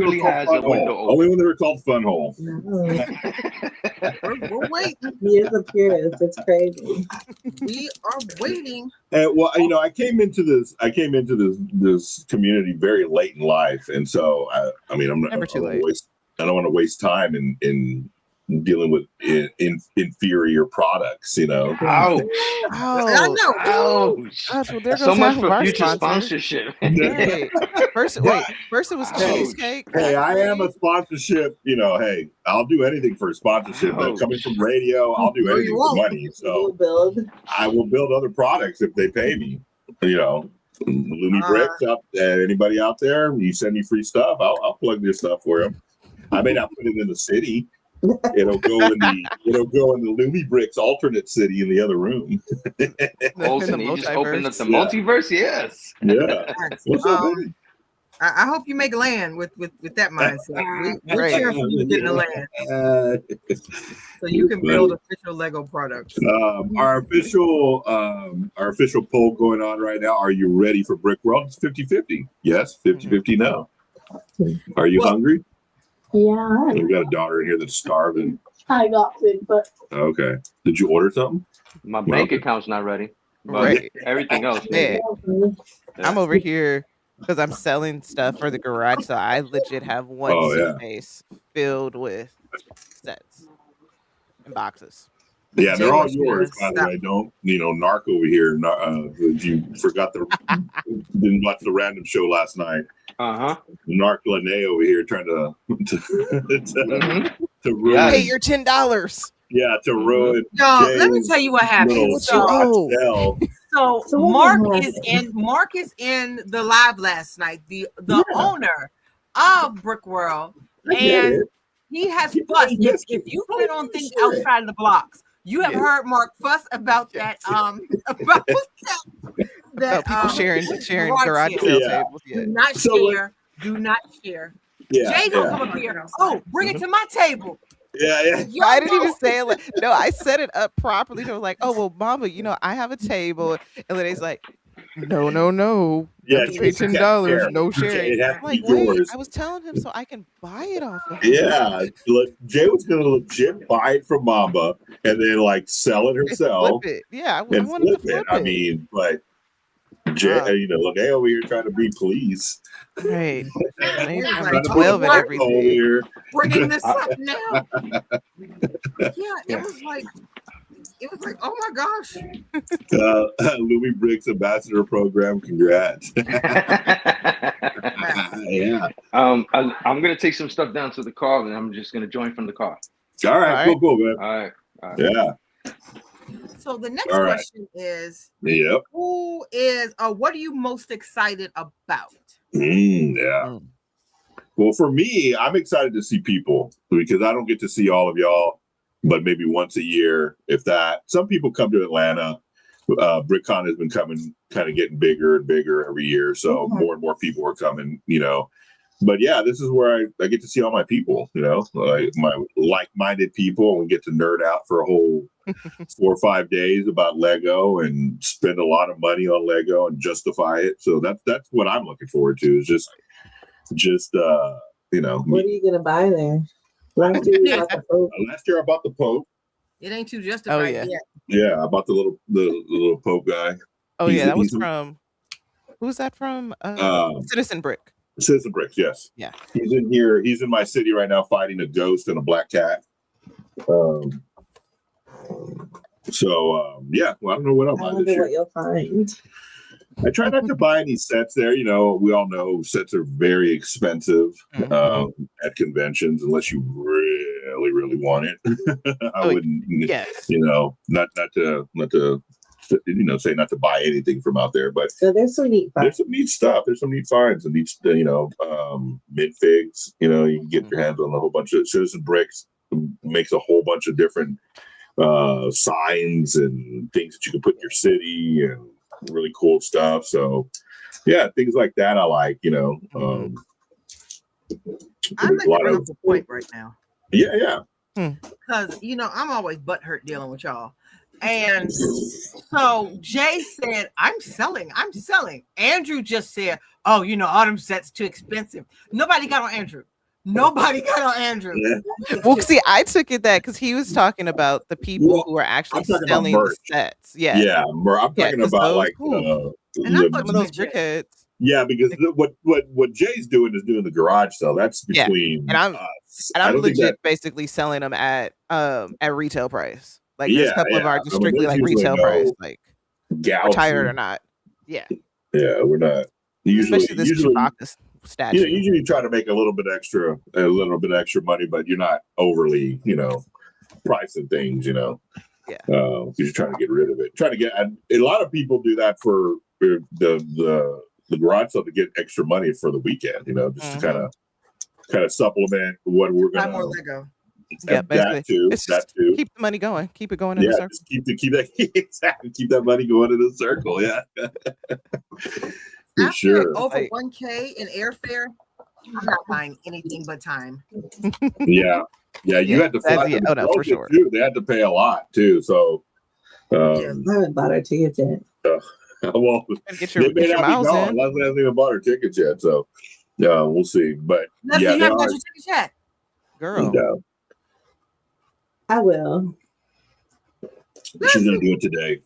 they were called Fun Hole. We're waiting. He is a purist. It's crazy. We are waiting. Well, I came into this community very late in life, and so I don't want to waste time in dealing with inferior products. Ouch! I know. Ouch! Well, there goes So much half of for our future sponsors. sponsorship. First it was cheesecake. Hey, I am a sponsorship. Hey, I'll do anything for a sponsorship. But coming from radio, I'll do anything for money. So I will build other products if they pay me. Lumi Bricks up. Anybody out there? You send me free stuff, I'll plug this stuff for them. I may not put it in the city. It'll go in the Lumi Bricks alternate city in the other room. You just opened up the multiverse. Yes. Yeah. What's up, baby? I hope you make land with that mindset. We're cheering for you to get in the land, so you can build official Lego products. Our official poll going on right now. Are you ready for Brick World? It's 50-50. Yes, 50-50 now. Are you hungry? Yeah. We got a daughter in here that's starving. I got it, but okay. Did you order something? My bank account's not ready, but everything else. Yeah. I'm over here because I'm selling stuff for the garage, so I legit have one suitcase filled with sets and boxes. Yeah, they're all yours, by the way. Don't Narc over here. You forgot didn't watch the random show last night. Narc Lene over here trying to ruin. Pay your $10. Yeah, to ruin. No, let me tell you what happened. So Mark is in the live last night. The owner of Brick World, and he has fussed. If you've been on things outside of the blocks, you have heard Mark fuss about that. About people sharing garage sale tables. Yeah. Do not share. Yeah, Jay gonna come up here. Oh, bring it to my table. Yeah. I didn't even say it. No, I set it up properly. I was like, oh well, Mama, I have a table, and Lene's like, no. Yeah, you pay $10, no sharing. I'm like, wait, I was telling him so I can buy it off of him. Yeah, look, Jay was gonna legit buy it from Mama and then sell it herself. Flip it. Yeah, I wanted to flip it. I mean, but Jay, look, hey over here trying to be pleased. Right. 12 and everything. Bringing this up now. Yeah, it It was like, oh my gosh. Louis Briggs Ambassador Program. Congrats. Yeah. I'm gonna take some stuff down to the car, and I'm just gonna join from the car. All right. Cool, man. All right. Yeah. So the next question is, yep. What are you most excited about? Yeah. Well, for me, I'm excited to see people because I don't get to see all of y'all, but maybe once a year, if that. Some people come to Atlanta. BrickCon has been coming, kind of getting bigger and bigger every year. So more and more people are coming, But yeah, this is where I get to see all my people, like my like-minded people, and we get to nerd out for a whole 4 or 5 days about Lego and spend a lot of money on Lego and justify it. So that's what I'm looking forward to, is just what are you gonna buy there? Last year I bought the Pope. It ain't too justified yet. Yeah, I bought the little Pope guy. Oh yeah, that was from. Who's that from? Citizen Brick. Citizen Bricks, yes. Yeah. He's in here. He's in my city right now fighting a ghost and a black cat. Yeah. Well, I don't know what I'll buy this year. What you'll find. I try not to buy any sets there. We all know sets are very expensive at conventions unless you really, really want it. I wouldn't. Yes. Not to say not to buy anything from out there, but so there's some neat stuff. There's some neat finds and neat, minfigs. You can get your hands on a whole bunch of Citizen Bricks. Makes a whole bunch of different signs and things that you can put in your city and really cool stuff. So yeah, things like that I like. I'm like up the point right now. Yeah. Because I'm always butthurt dealing with y'all. And so Jay said, I'm selling. Andrew just said, all them sets too expensive. Nobody got on Andrew. Yeah. Well, see, I took it that because he was talking about the people who are actually selling the sets. Yeah. Yeah. I'm talking about cool. And I thought those brickheads. Yeah, because what Jay's doing is doing the garage sale. That's between us. And I'm legit basically selling them at retail price. Like there's a couple of ours just strictly like retail price, like retired or not. Yeah. Yeah, we're not especially this Chewbacca statue. Usually try to make a little bit extra money, but you're not overly, pricing things, Yeah. Because you're trying to get rid of it. A lot of people do that for the garage sale to get extra money for the weekend, just to kind of supplement what we're gonna. Buy more Lego. Yeah, basically. That too. Keep the money going. Keep it going in the circle. Just keep that money going in the circle. Yeah. For sure. Over 1K in airfare, I'm not buying anything but time. Yeah. You had to fly. For sure. Too. They had to pay a lot too. So I haven't bought our tickets yet. Well, get your miles in. Leslie hasn't even bought her tickets yet, so we'll see. But Leslie, you haven't got your tickets yet, girl. No. I will. She's gonna do it today.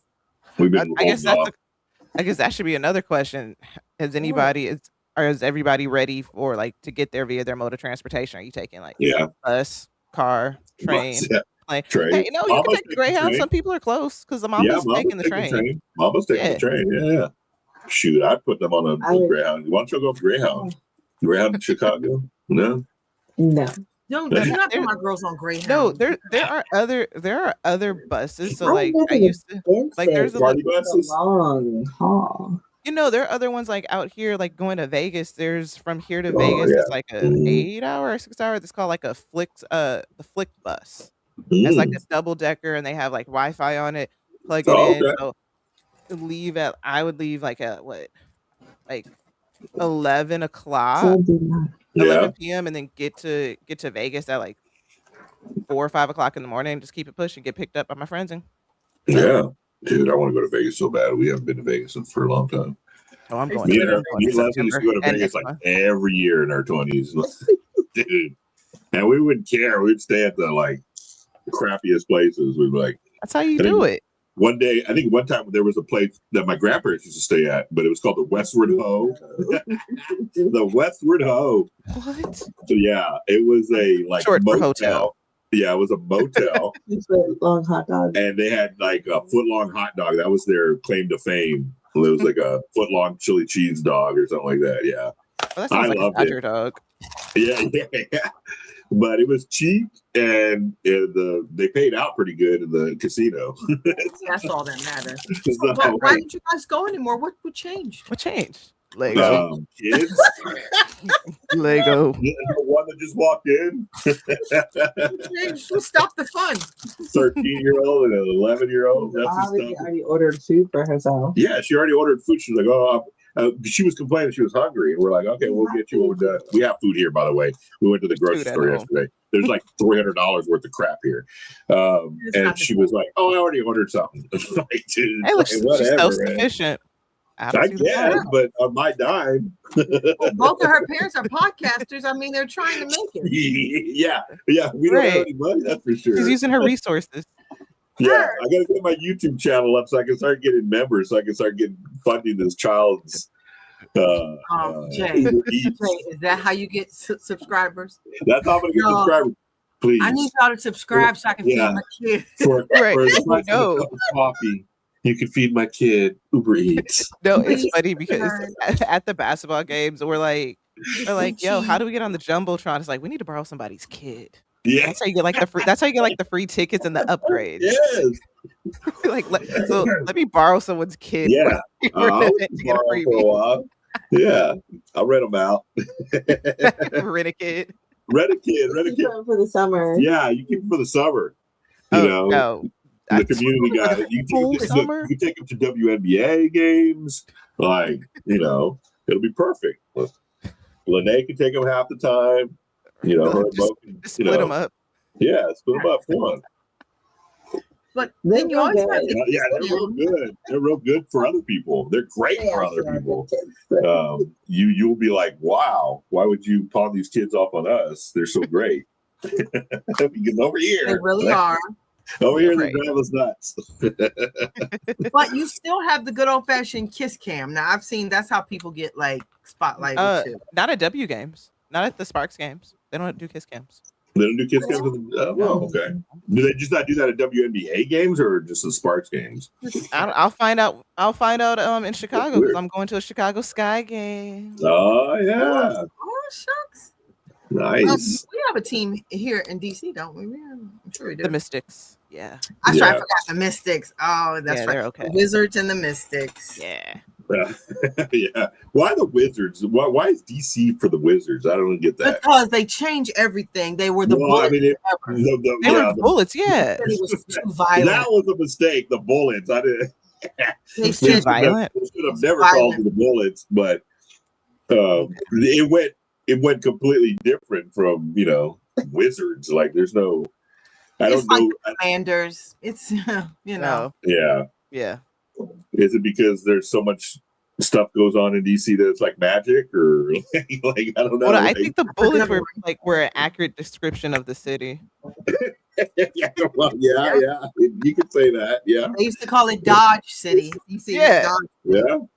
We've been. I guess that should be another question. Is everybody ready for to get there via their mode of transportation? Are you taking bus, car, train? Bus, yeah. Train. Hey, you can take the Greyhound. Some people are close because Mama's taking the train. Mama's taking the train. Yeah. Shoot, I'd put them on a Greyhound. Why don't you go Greyhound? Greyhound in Chicago? No. No, you're not putting my girls on Greyhound. No, there are other buses. So I used to there's party buses. Long haul. There are other ones out here, going to Vegas. There's from here to Vegas. It's like an 8 hour or 6 hour. It's called the Flick bus. It's like a double decker, and they have Wi-Fi on it. Plug it in. So I would leave at 11 o'clock. 11 p.m. and then get to Vegas at 4 or 5 o'clock in the morning. Just keep it pushing. Get picked up by my friends. Yeah, dude, I want to go to Vegas so bad. We haven't been to Vegas for a long time. Oh, I'm going. Me and Leslie used to go to Vegas every year in our 20s, dude. And we wouldn't care. We'd stay at the crappiest places. We'd be that's how you do it. One day, I think one time there was a place that my grandparents used to stay at, but it was called the Westward Ho. The Westward Ho. What? So yeah, it was a short for hotel. Yeah, it was a motel. 6-foot-long hot dog. And they had like a foot-long hot dog. That was their claim to fame. It was like a foot-long chili cheese dog or something like that. Yeah. Well, that sounds like a Dodger dog. Yeah. But it was cheap, and they paid out pretty good in the casino. That's all that matters. So, why didn't you guys go anymore? What changed? What changed? Lego. Kids. Lego. The one that just walked in. Who stopped the fun? 13-year-old and an 11-year-old. That's Holly already ordered food for herself. Yeah, she already ordered food. She was like, she was complaining she was hungry. And we're like, okay, we'll get you what we're done. We have food here, by the way. We went to the grocery store yesterday. There's like $300 worth of crap here. And she was like, oh, I already ordered something. Like, dude, hey, look, she's self-sufficient. I guess, but on my dime. Well, both of her parents are podcasters. I mean, they're trying to make it. Yeah. We don't have any money, that's for sure. She's using her resources. Yeah, I got to get my YouTube channel up so I can start getting members, so I can start getting funding this child's. Jay, is that how you get subscribers? That's how I'm going to get subscribers. Please. I need y'all to subscribe so I can feed my kid. For the price of a cup of coffee, you can feed my kid Uber Eats. No, it's funny because at the basketball games, we're like, yo, how do we get on the Jumbotron? It's like, we need to borrow somebody's kid. Yeah, that's how you get like the free tickets and the upgrades. Yes. Let me borrow someone's kid. Yeah, I'll borrow for a while. Yeah, I'll rent them out. Rent a kid. Rent a kid for the summer. Yeah, you keep them for the summer. You know. No. The community guys, you can take them to WNBA games, like, it'll be perfect. Lene can take them half the time, just split them up. Yeah, split them up for them. But then you always have they're real good. They're real good for other people. They're great for other people. You'll be like, wow, why would you pawn these kids off on us? They're so great. Because over here, they really are. Over here, they drive us nuts. But you still have the good old fashioned kiss cam. Now I've seen that's how people get like spotlighted too. Not at W games, not at the Sparks games. They don't do kiss cams. They don't do kiss cams. Okay. Do they just not do that at WNBA games or just the Sparks games? I'll find out. I'll find out. In Chicago because I'm going to a Chicago Sky game. Oh yeah. Oh shucks. Nice. We have a team here in DC, don't we? I'm sure we do. The Mystics. Yeah. I forgot the Mystics. Oh, that's right. They're okay. The Wizards and the Mystics. Yeah. Yeah. Why the Wizards? Why is DC for the Wizards? I don't get that. Because they change everything. They were the bullets. They were bullets. Yeah. It was too violent. That was a mistake. The bullets. I didn't. They should violent. Should have never called it the bullets, but it went completely different from Wizards. Like there's no. I don't know. Commanders. It's Yeah. Yeah. Is it because there's so much stuff goes on in DC that it's like magic, or like I don't know? Well, I think the bullets were an accurate description of the city. Yeah, well, yeah, you could say that. Yeah, they used to call it Dodge City. You see, yeah.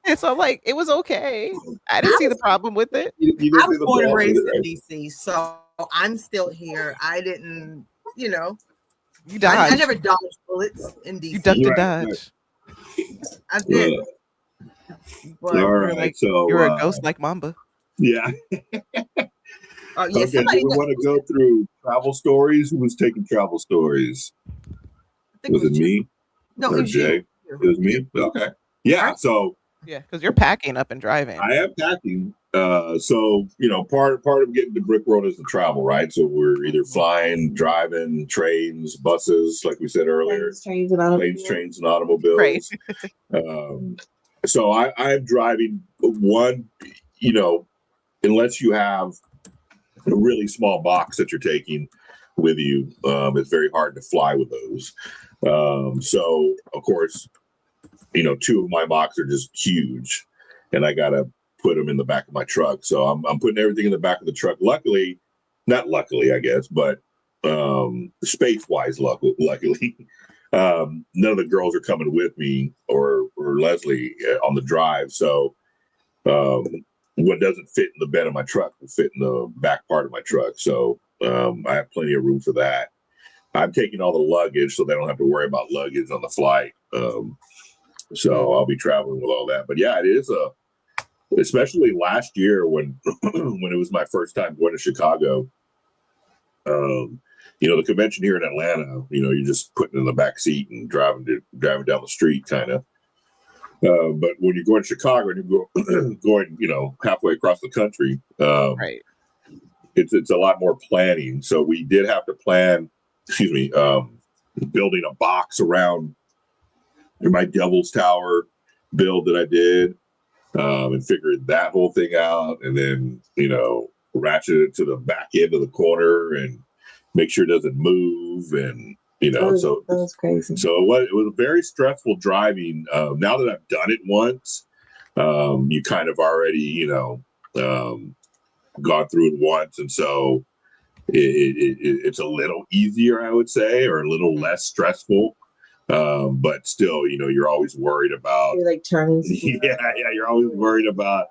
And so like it was okay. I didn't see the problem with it. I was born and raised in DC, so I'm still here. I didn't, You dodged. I never dodged bullets in DC. You ducked and dodged. I did. All right, so you're a ghost like Mamba. Yeah. Oh yeah. Okay, do we want to go through travel stories? Who was taking travel stories? Was it me? No, it was Jay. You. It was me. Okay. Yeah. Right. So. Yeah, because you're packing up and driving. I am packing. So part of getting to Brick Road is the travel, right? So we're either flying, driving, trains, buses, like we said earlier, trains, and automobiles. Right. So I'm driving one. Unless you have a really small box that you're taking with you, it's very hard to fly with those. So of course, two of my boxes are just huge, and I gotta put them in the back of my truck. So I'm putting everything in the back of the truck. Luckily, not luckily, I guess, but space-wise, luckily, none of the girls are coming with me or Leslie on the drive. So what doesn't fit in the bed of my truck will fit in the back part of my truck. So I have plenty of room for that. I'm taking all the luggage, so they don't have to worry about luggage on the flight. So I'll be traveling with all that. But yeah, it is especially last year when when it was my first time going to Chicago. The convention here in Atlanta, you're just putting in the back seat and driving down the street, kind of. But when you're going to Chicago and you're going, halfway across the country, right. It's a lot more planning. So we did have to plan. Building a box around my Devil's Tower build that I did, and figured that whole thing out, and then ratchet it to the back end of the corner and make sure it doesn't move, and that was crazy. So it was very stressful driving. Now that I've done it once, you kind of already gone through it once, and so it's a little easier, I would say, or a little less stressful. But still, you're always worried about. You're like turning. Yeah, you're always worried about,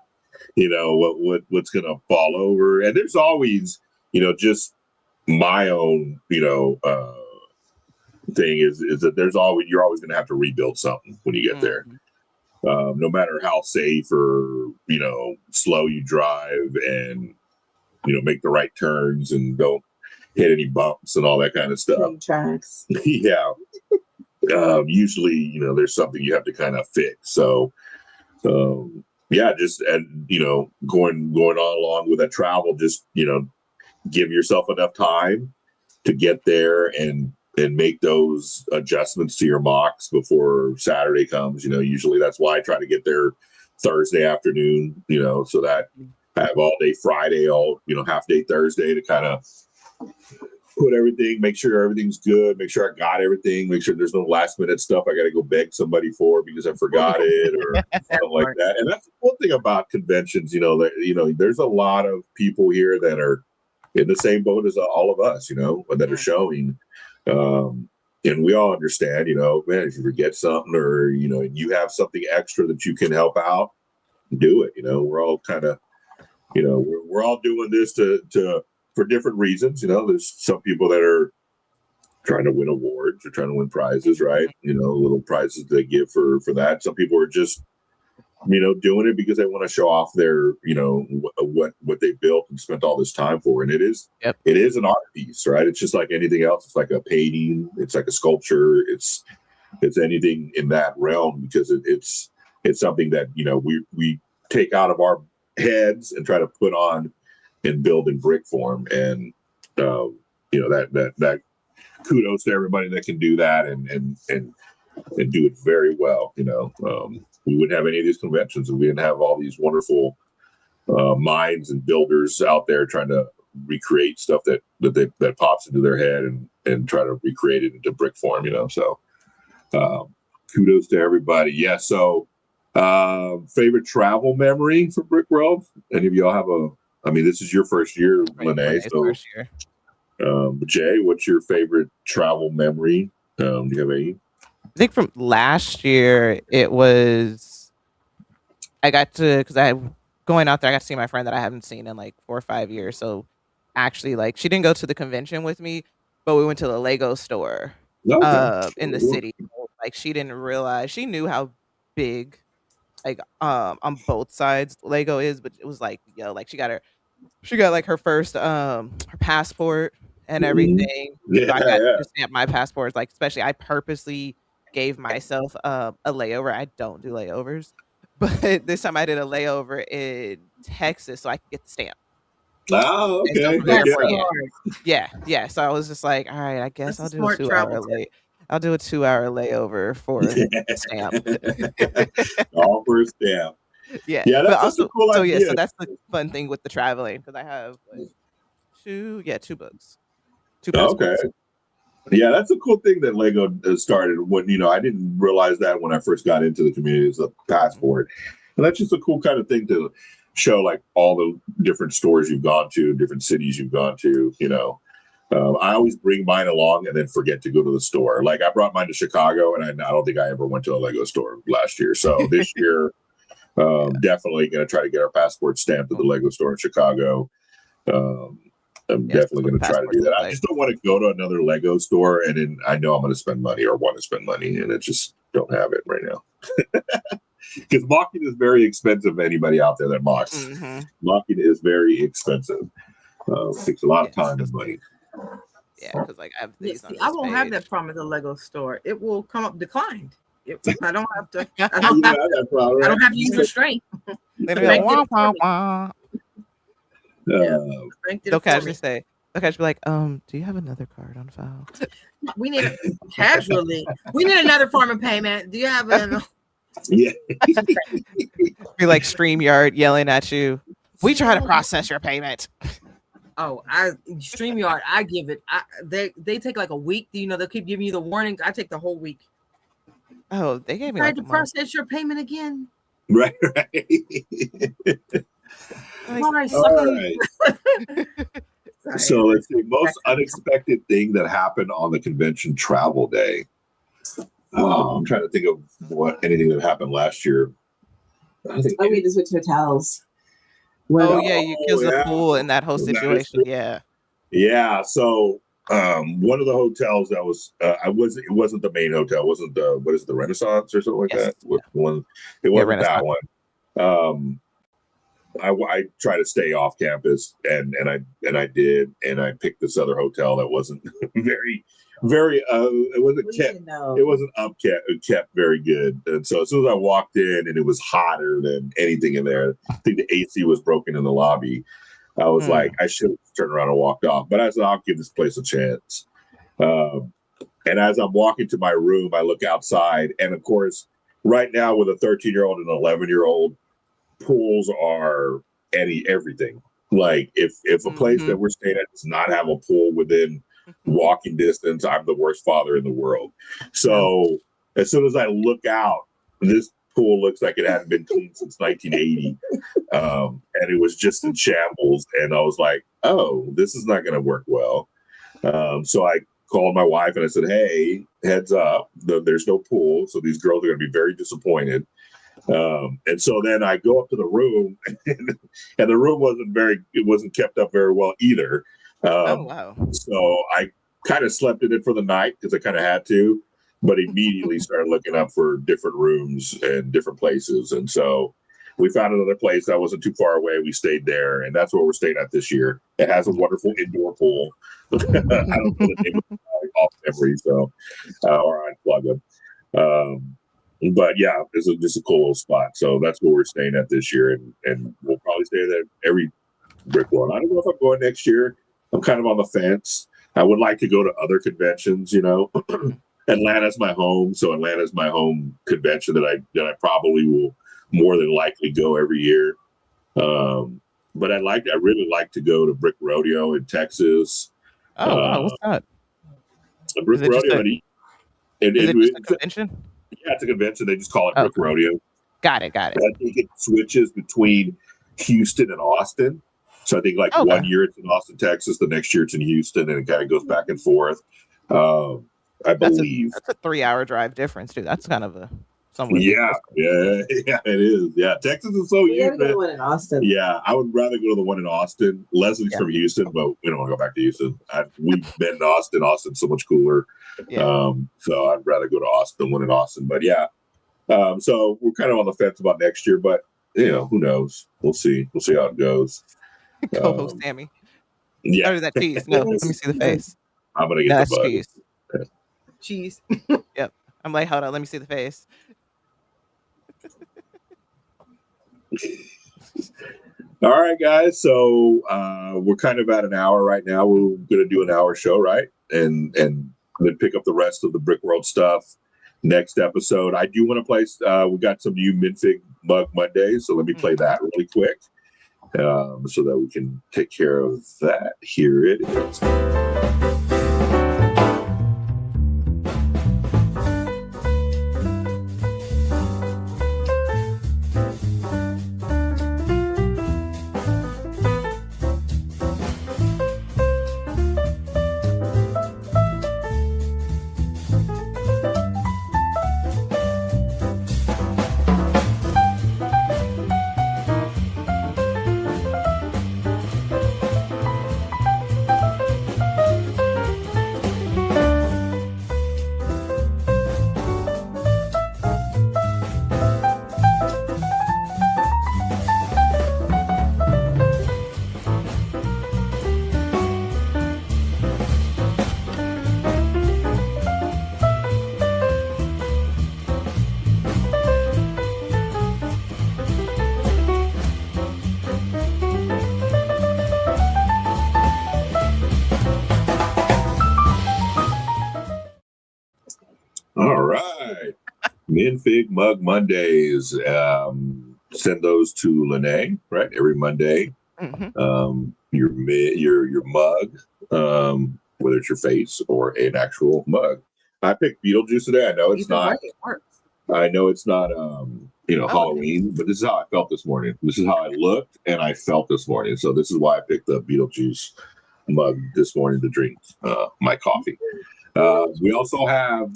what's gonna fall over, and there's always, just my own, thing is that you're always gonna have to rebuild something when you get there. No matter how safe or slow you drive, and make the right turns and don't hit any bumps and all that kind of stuff. Tracks. Yeah. Usually, there's something you have to kind of fix. So, going on along with that travel, just, give yourself enough time to get there and make those adjustments to your mocks before Saturday comes. Usually that's why I try to get there Thursday afternoon, so that I have all day Friday, half day Thursday to kind of put everything, make sure everything's good, make sure I got everything, make sure there's no last minute stuff I got to go beg somebody for because I forgot it or something like that. And that's the cool thing about conventions, there's a lot of people here that are in the same boat as all of us, that are showing. And we all understand, man, if you forget something or, you have something extra that you can help out, do it. We're all kind of, we're all doing this for different reasons. There's some people that are trying to win awards or trying to win prizes, right? Little prizes they give for that. Some people are just, doing it because they want to show off their, what they built and spent all this time for. And it is an art piece, right? It's just like anything else. It's like a painting. It's like a sculpture. It's anything in that realm because it's something that, we take out of our heads and try to put on and build in brick form. And, that kudos to everybody that can do that and do it very well. We wouldn't have any of these conventions if we didn't have all these wonderful minds and builders out there trying to recreate stuff that pops into their head and try to recreate it into brick form, So kudos to everybody. Yeah. So favorite travel memory for Brick World? Any of y'all have this is your first year, Lene. So first year. Jay, what's your favorite travel memory? Do you have any? I think from last year, it was, going out there, I got to see my friend that I haven't seen in like 4 or 5 years. So actually, like, she didn't go to the convention with me, but we went to the Lego store in the city. Like, she didn't realize, she knew how big, like, on both sides Lego is, but it was like, like she got like her first, her passport and everything. Yeah, so I got to stamp my passports, like, especially I purposely gave myself a layover. I don't do layovers, but this time I did a layover in Texas so I could get the stamp. Oh, okay. Yeah. So I was just like, all right, I guess I'll do a 2-hour layover for a stamp. All for a stamp. Yeah. That's also cool idea. So that's the fun thing with the traveling because I have like two books. 2 passports. Okay. Yeah, that's a cool thing that Lego started when, I didn't realize that when I first got into the community as a passport. And that's just a cool kind of thing to show like all the different stores you've gone to, different cities you've gone to, I always bring mine along and then forget to go to the store. Like I brought mine to Chicago and I don't think I ever went to a Lego store last year. So this year, definitely going to try to get our passport stamped at the Lego store in Chicago. I'm definitely going to try to do that. I just don't want to go to another Lego store and then I know I'm going to spend money or want to spend money, and I just don't have it right now. Because mocking is very expensive. Anybody out there that mocks, mocking is very expensive. Takes a lot of time and money. Yeah, because like I have these. I won't have that problem at the Lego store. It will come up declined. I don't have to. I don't have to use restraint. They'll casually say, they'll casually be like, do you have another card on file? We need we need another form of payment. Do you have an Yeah. Be like StreamYard yelling at you. We try to process your payment. Oh, StreamYard, I give it. They take like a week. You know, they'll keep giving you the warnings. I take the whole week. Oh, they gave me tried to process your payment again. Right. All right. So let's see. Most unexpected thing that happened on the convention travel day. I'm trying to think of anything that happened last year. We just went to hotels. You killed the pool in that whole situation. Yeah. Yeah. So one of the hotels that was it wasn't the main hotel. It wasn't the Renaissance or something like that. It wasn't that one. I try to stay off campus and I did, and I picked this other hotel that wasn't very it wasn't kept very good. And so as soon as I walked in and it was hotter than anything in there, I think the AC was broken in the lobby. I was like, I should have turned around and walked off. But I said, I'll give this place a chance. And as I'm walking to my room, I look outside. And of course, right now with a 13-year-old and an 11-year-old, pools are everything. Like if a place that we're staying at does not have a pool within walking distance, I'm the worst father in the world. So as soon as I look out, this pool looks like it hadn't been cleaned since 1980. And it was just in shambles. And I was like, oh, this is not going to work well. So I called my wife and I said, hey, heads up, there's no pool. So these girls are going to be very disappointed. And so then I go up to the room and the room wasn't kept up very well either. So I kind of slept in it for the night because I kind of had to, but immediately started looking up for different rooms and different places. And so we found another place that wasn't too far away. We stayed there, and that's where we're staying at this year. It has a wonderful indoor pool. I don't know the name of it off memory, so or I'd plug them. But yeah, it's just a cool little spot. So that's where we're staying at this year, and we'll probably stay there every Brick World. I don't know if I'm going next year. I'm kind of on the fence. I would like to go to other conventions, Atlanta's my home. So Atlanta's my home convention that I probably will more than likely go every year. But I really like to go to Brick Rodeo in Texas. What's that? Brick Rodeo. Is it just a convention? Yeah, it's a convention. They just call it Brick Rodeo. Got it. I think it switches between Houston and Austin. So I think 1 year it's in Austin, Texas. The next year it's in Houston, and it kind of goes back and forth. I believe that's a 3-hour drive difference, dude. That's kind of a yeah, it is. Yeah, Texas is so huge. Go to one in Austin. Yeah, I would rather go to the one in Austin. Leslie's from Houston, but we don't want to go back to Houston. We've been to Austin. Austin's so much cooler. Yeah. So I'd rather go to Austin, one in Austin. But yeah, so we're kind of on the fence about next year, but who knows? We'll see. We'll see how it goes. Co-host Sammy. Yeah. Or is that cheese? No, let me see the face. I'm gonna get the cheese. Cheese. Yep. I'm like, hold on, let me see the face. All right, guys. So we're kind of at an hour right now. We're gonna do an hour show, right? And then pick up the rest of the Brick World stuff next episode. I do want to play. We got some new Minfig Mug Mondays, so let me play that really quick. So that we can take care of that. Here it is. Fig Mug Mondays. Send those to Lene, right? Every Monday. Your mug, whether it's your face or an actual mug. I picked Beetlejuice today. I know it's not. I know it's not. Halloween, but this is how I felt this morning. This is how I looked and I felt this morning. So this is why I picked the Beetlejuice mug this morning to drink my coffee. We also have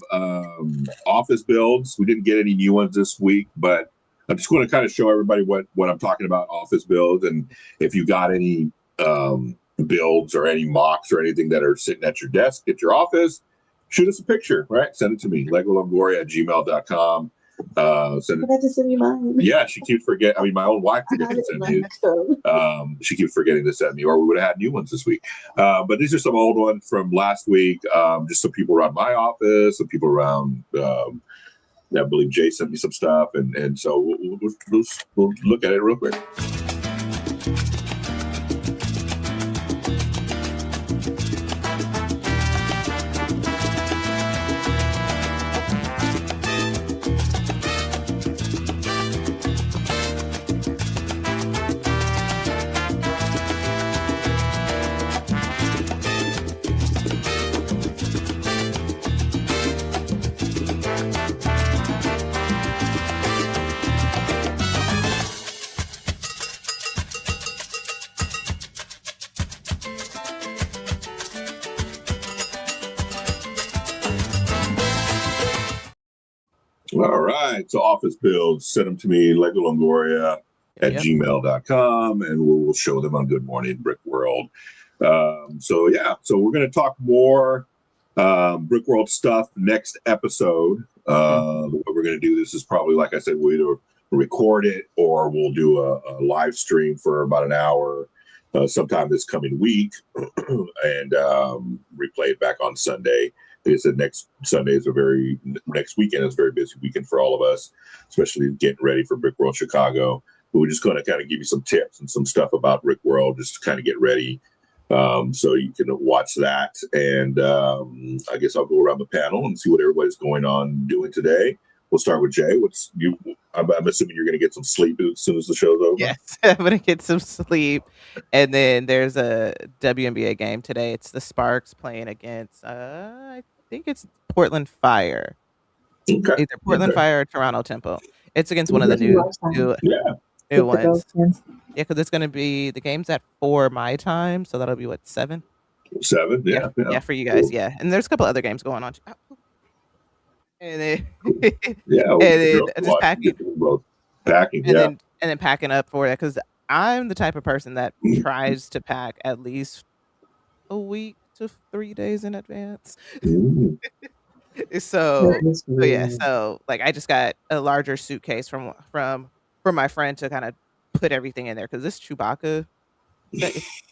office builds. We didn't get any new ones this week, but I'm just going to kind of show everybody what I'm talking about, office builds. And if you got any builds or any mocks or anything that are sitting at your desk at your office, shoot us a picture, right? Send it to me, legolongoria@gmail.com. I forgot to send you mine. Yeah, she keeps forgetting. I mean, my own wife forgets to send me. She keeps forgetting to send me, or we would have had new ones this week. But these are some old ones from last week. Just some people around my office, some people around. I believe Jay sent me some stuff, and so we'll look at it real quick. All right. So office builds, send them to me, legolongoria@gmail.com, and we'll show them on Good Morning Brick World. So we're going to talk more Brick World stuff next episode. What we're going to do, this is probably, like I said, we'll either record it or we'll do a live stream for about an hour sometime this coming week and replay it back on Sunday. Like I said, next weekend is a very busy weekend for all of us, especially getting ready for Brick World Chicago. But we're just going to kind of give you some tips and some stuff about Brick World just to kind of get ready. So you can watch that. And I guess I'll go around the panel and see what everybody's doing today. We'll start with Jay. I'm assuming you're going to get some sleep as soon as the show's over. Yes, I'm going to get some sleep. And then there's a WNBA game today. It's the Sparks playing against, I think it's Portland Fire. Okay. Either Portland Fire or Toronto Tempo. It's against one of the new ones. Yeah, because it's going to be, the game's at 4 my time. So that'll be, 7? 7, yeah. Yeah, for you guys, cool. Yeah. And there's a couple other games going on. And then, just packing, and then packing up for it, because I'm the type of person that tries to pack at least a week to 3 days in advance. So like I just got a larger suitcase from my friend to kind of put everything in there, because this Chewbacca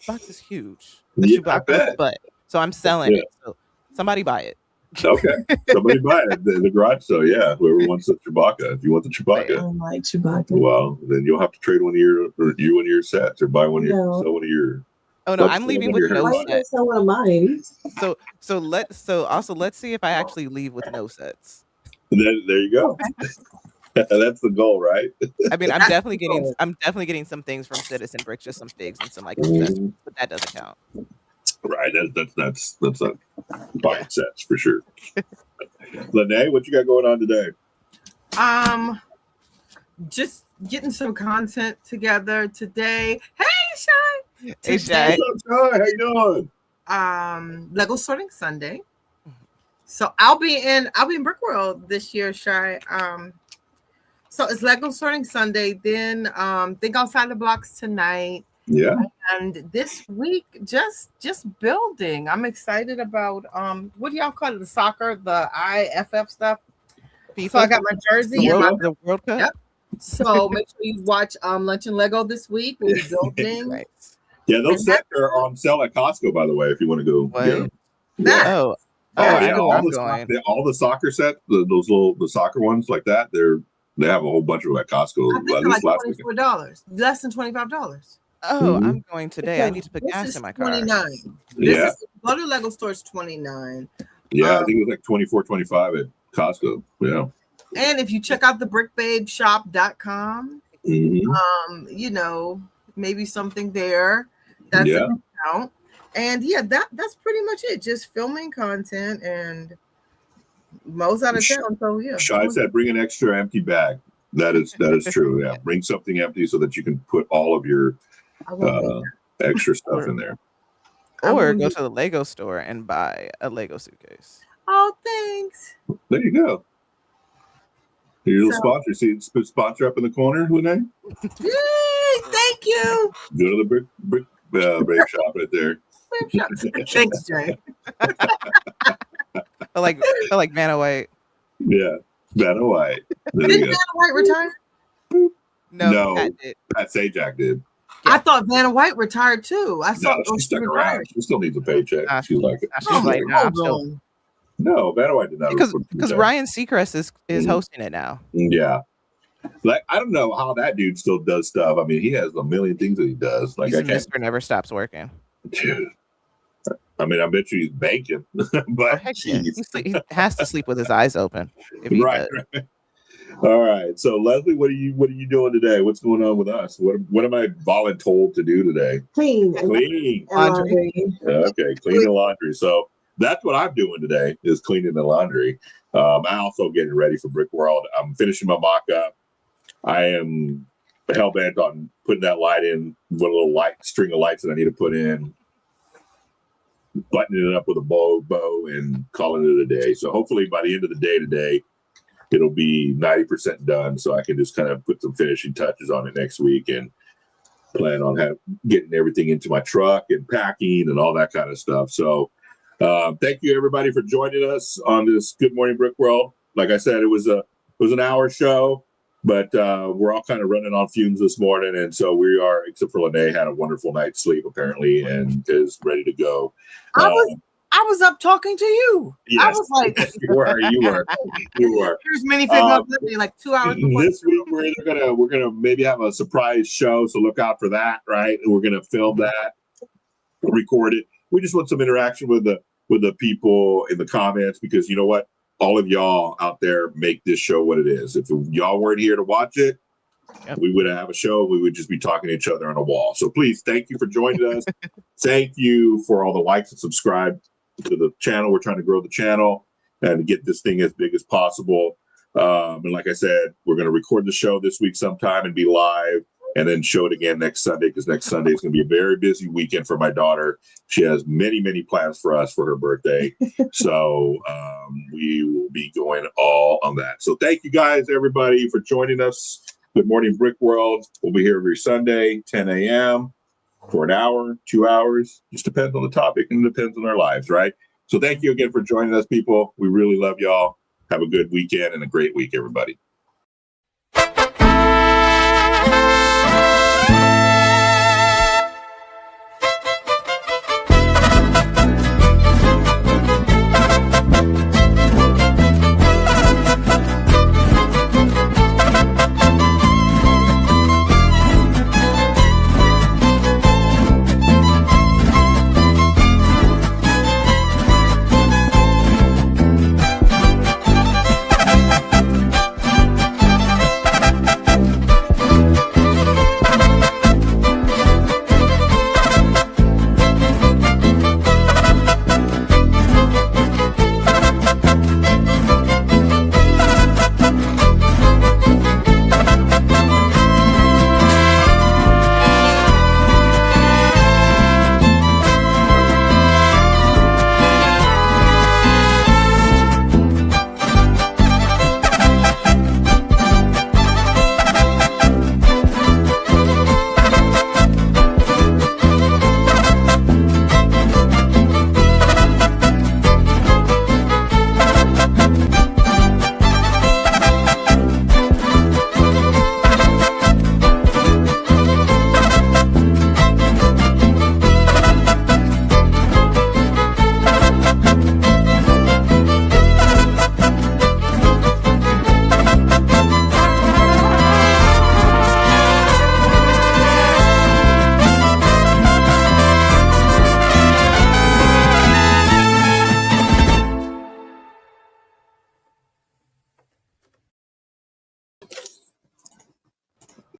box is huge. The Chewbacca butt. So I'm selling it. So somebody buy it. Okay, somebody buy it. The garage sale, yeah. Whoever wants the Chewbacca, if you want the Chewbacca, I like Chewbacca. Well, then you'll have to trade one of your sets, or buy one of your, sell one of your. Oh no, I'm leaving with no sets. Sell one of mine. So let's see if I actually leave with no sets. There you go. That's the goal, right? I mean, I'm definitely getting some things from Citizen Bricks, just some figs and some accessories, but that doesn't count. Right, that's not buying sets for sure. Lene, what you got going on today? Just getting some content together today. Hey, Shy. Hey, Shy. What's up, Shy? How you doing? Lego Sorting Sunday. So I'll be in Brick World this year, Shy. So it's Lego Sorting Sunday. Then think outside the blocks tonight. Yeah. And this week, just building. I'm excited about what do y'all call it? The soccer, the IFF stuff. FIFA. So I got my jersey and the World Cup. Yep. So make sure you watch Lunch and Lego this week. We'll be building. Right. Yeah, those sets are on sale at Costco, by they if you want to go get them. Yeah. All the soccer sets, the soccer ones like that, they have a whole bunch of them at Costco. I think like $24, less than $25. Oh, I'm going today. I need to put gas in my car. $29. Go to Lego store is $29. Yeah, I think it was like $24, $25 at Costco. Yeah. And if you check out the brickbabeshop.com, you know, maybe something there. That's a discount. And yeah, that's pretty much it. Just filming content, and Mo's out of town. So yeah. Shai said bring an extra empty bag. That is true. Yeah. Bring something empty so that you can put all of your extra stuff in there. Or go to the Lego store and buy a Lego suitcase. Oh, thanks. There you go. Your little sponsor. See, sponsor up in the corner, Lene. Yay! Thank you. Go to the brick Brave shop right there. Thanks, Jay. I like Vanna White. Yeah, Vanna White. Did Vanna White retire? No, Pat Sajak did. I thought Vanna White retired too. I saw she stuck around. She still needs a paycheck. She's like it. No, Vanna White did not. Because Ryan Seacrest is hosting it now. Yeah. Like, I don't know how that dude still does stuff. I mean, he has a million things that he does. Like, Mr. Never Stops Working. Dude. I mean, I bet you he's banking. But he has to sleep with his eyes open. Right. All right. So Leslie, what are you doing today? What's going on with us? What am I voluntold to do today? Clean. Laundry. Okay, clean the laundry. So that's what I'm doing today, is cleaning the laundry. I'm also getting ready for Brick World. I'm finishing my mock-up. I am hell-bent on putting that light in, one little string of lights that I need to put in, buttoning it up with a bow, and calling it a day. So hopefully by the end of the day today, it'll be 90% done, so I can just kind of put some finishing touches on it next week and plan on getting everything into my truck and packing and all that kind of stuff. So thank you everybody for joining us on this Good Morning Brick World. Like I said, it was an hour show, but we're all kind of running on fumes this morning, and so we are, except for Lene, had a wonderful night's sleep apparently and is ready to go. I was up talking to you. Yes, I was like, you were. Here's minifig like 2 hours before. This week we're gonna maybe have a surprise show, so look out for that, right? And we're gonna film that, record it. We just want some interaction with the people in the comments, because you know what? All of y'all out there make this show what it is. If y'all weren't here to watch it, we wouldn't have a show. We would just be talking to each other on a wall. So please, thank you for joining us. Thank you for all the likes and subscribe to the channel. We're trying to grow the channel and get this thing as big as possible. And like I said, we're going to record the show this week sometime and be live, and then show it again next Sunday, because next Sunday is going to be a very busy weekend for my daughter. She has many, many plans for us for her birthday. So we will be going all on that. So thank you guys, everybody, for joining us. Good Morning Brick World. We'll be here every Sunday, 10 a.m. for an hour, 2 hours. Just depends on the topic and depends on our lives, right? So thank you again for joining us, people. We really love y'all. Have a good weekend and a great week, everybody.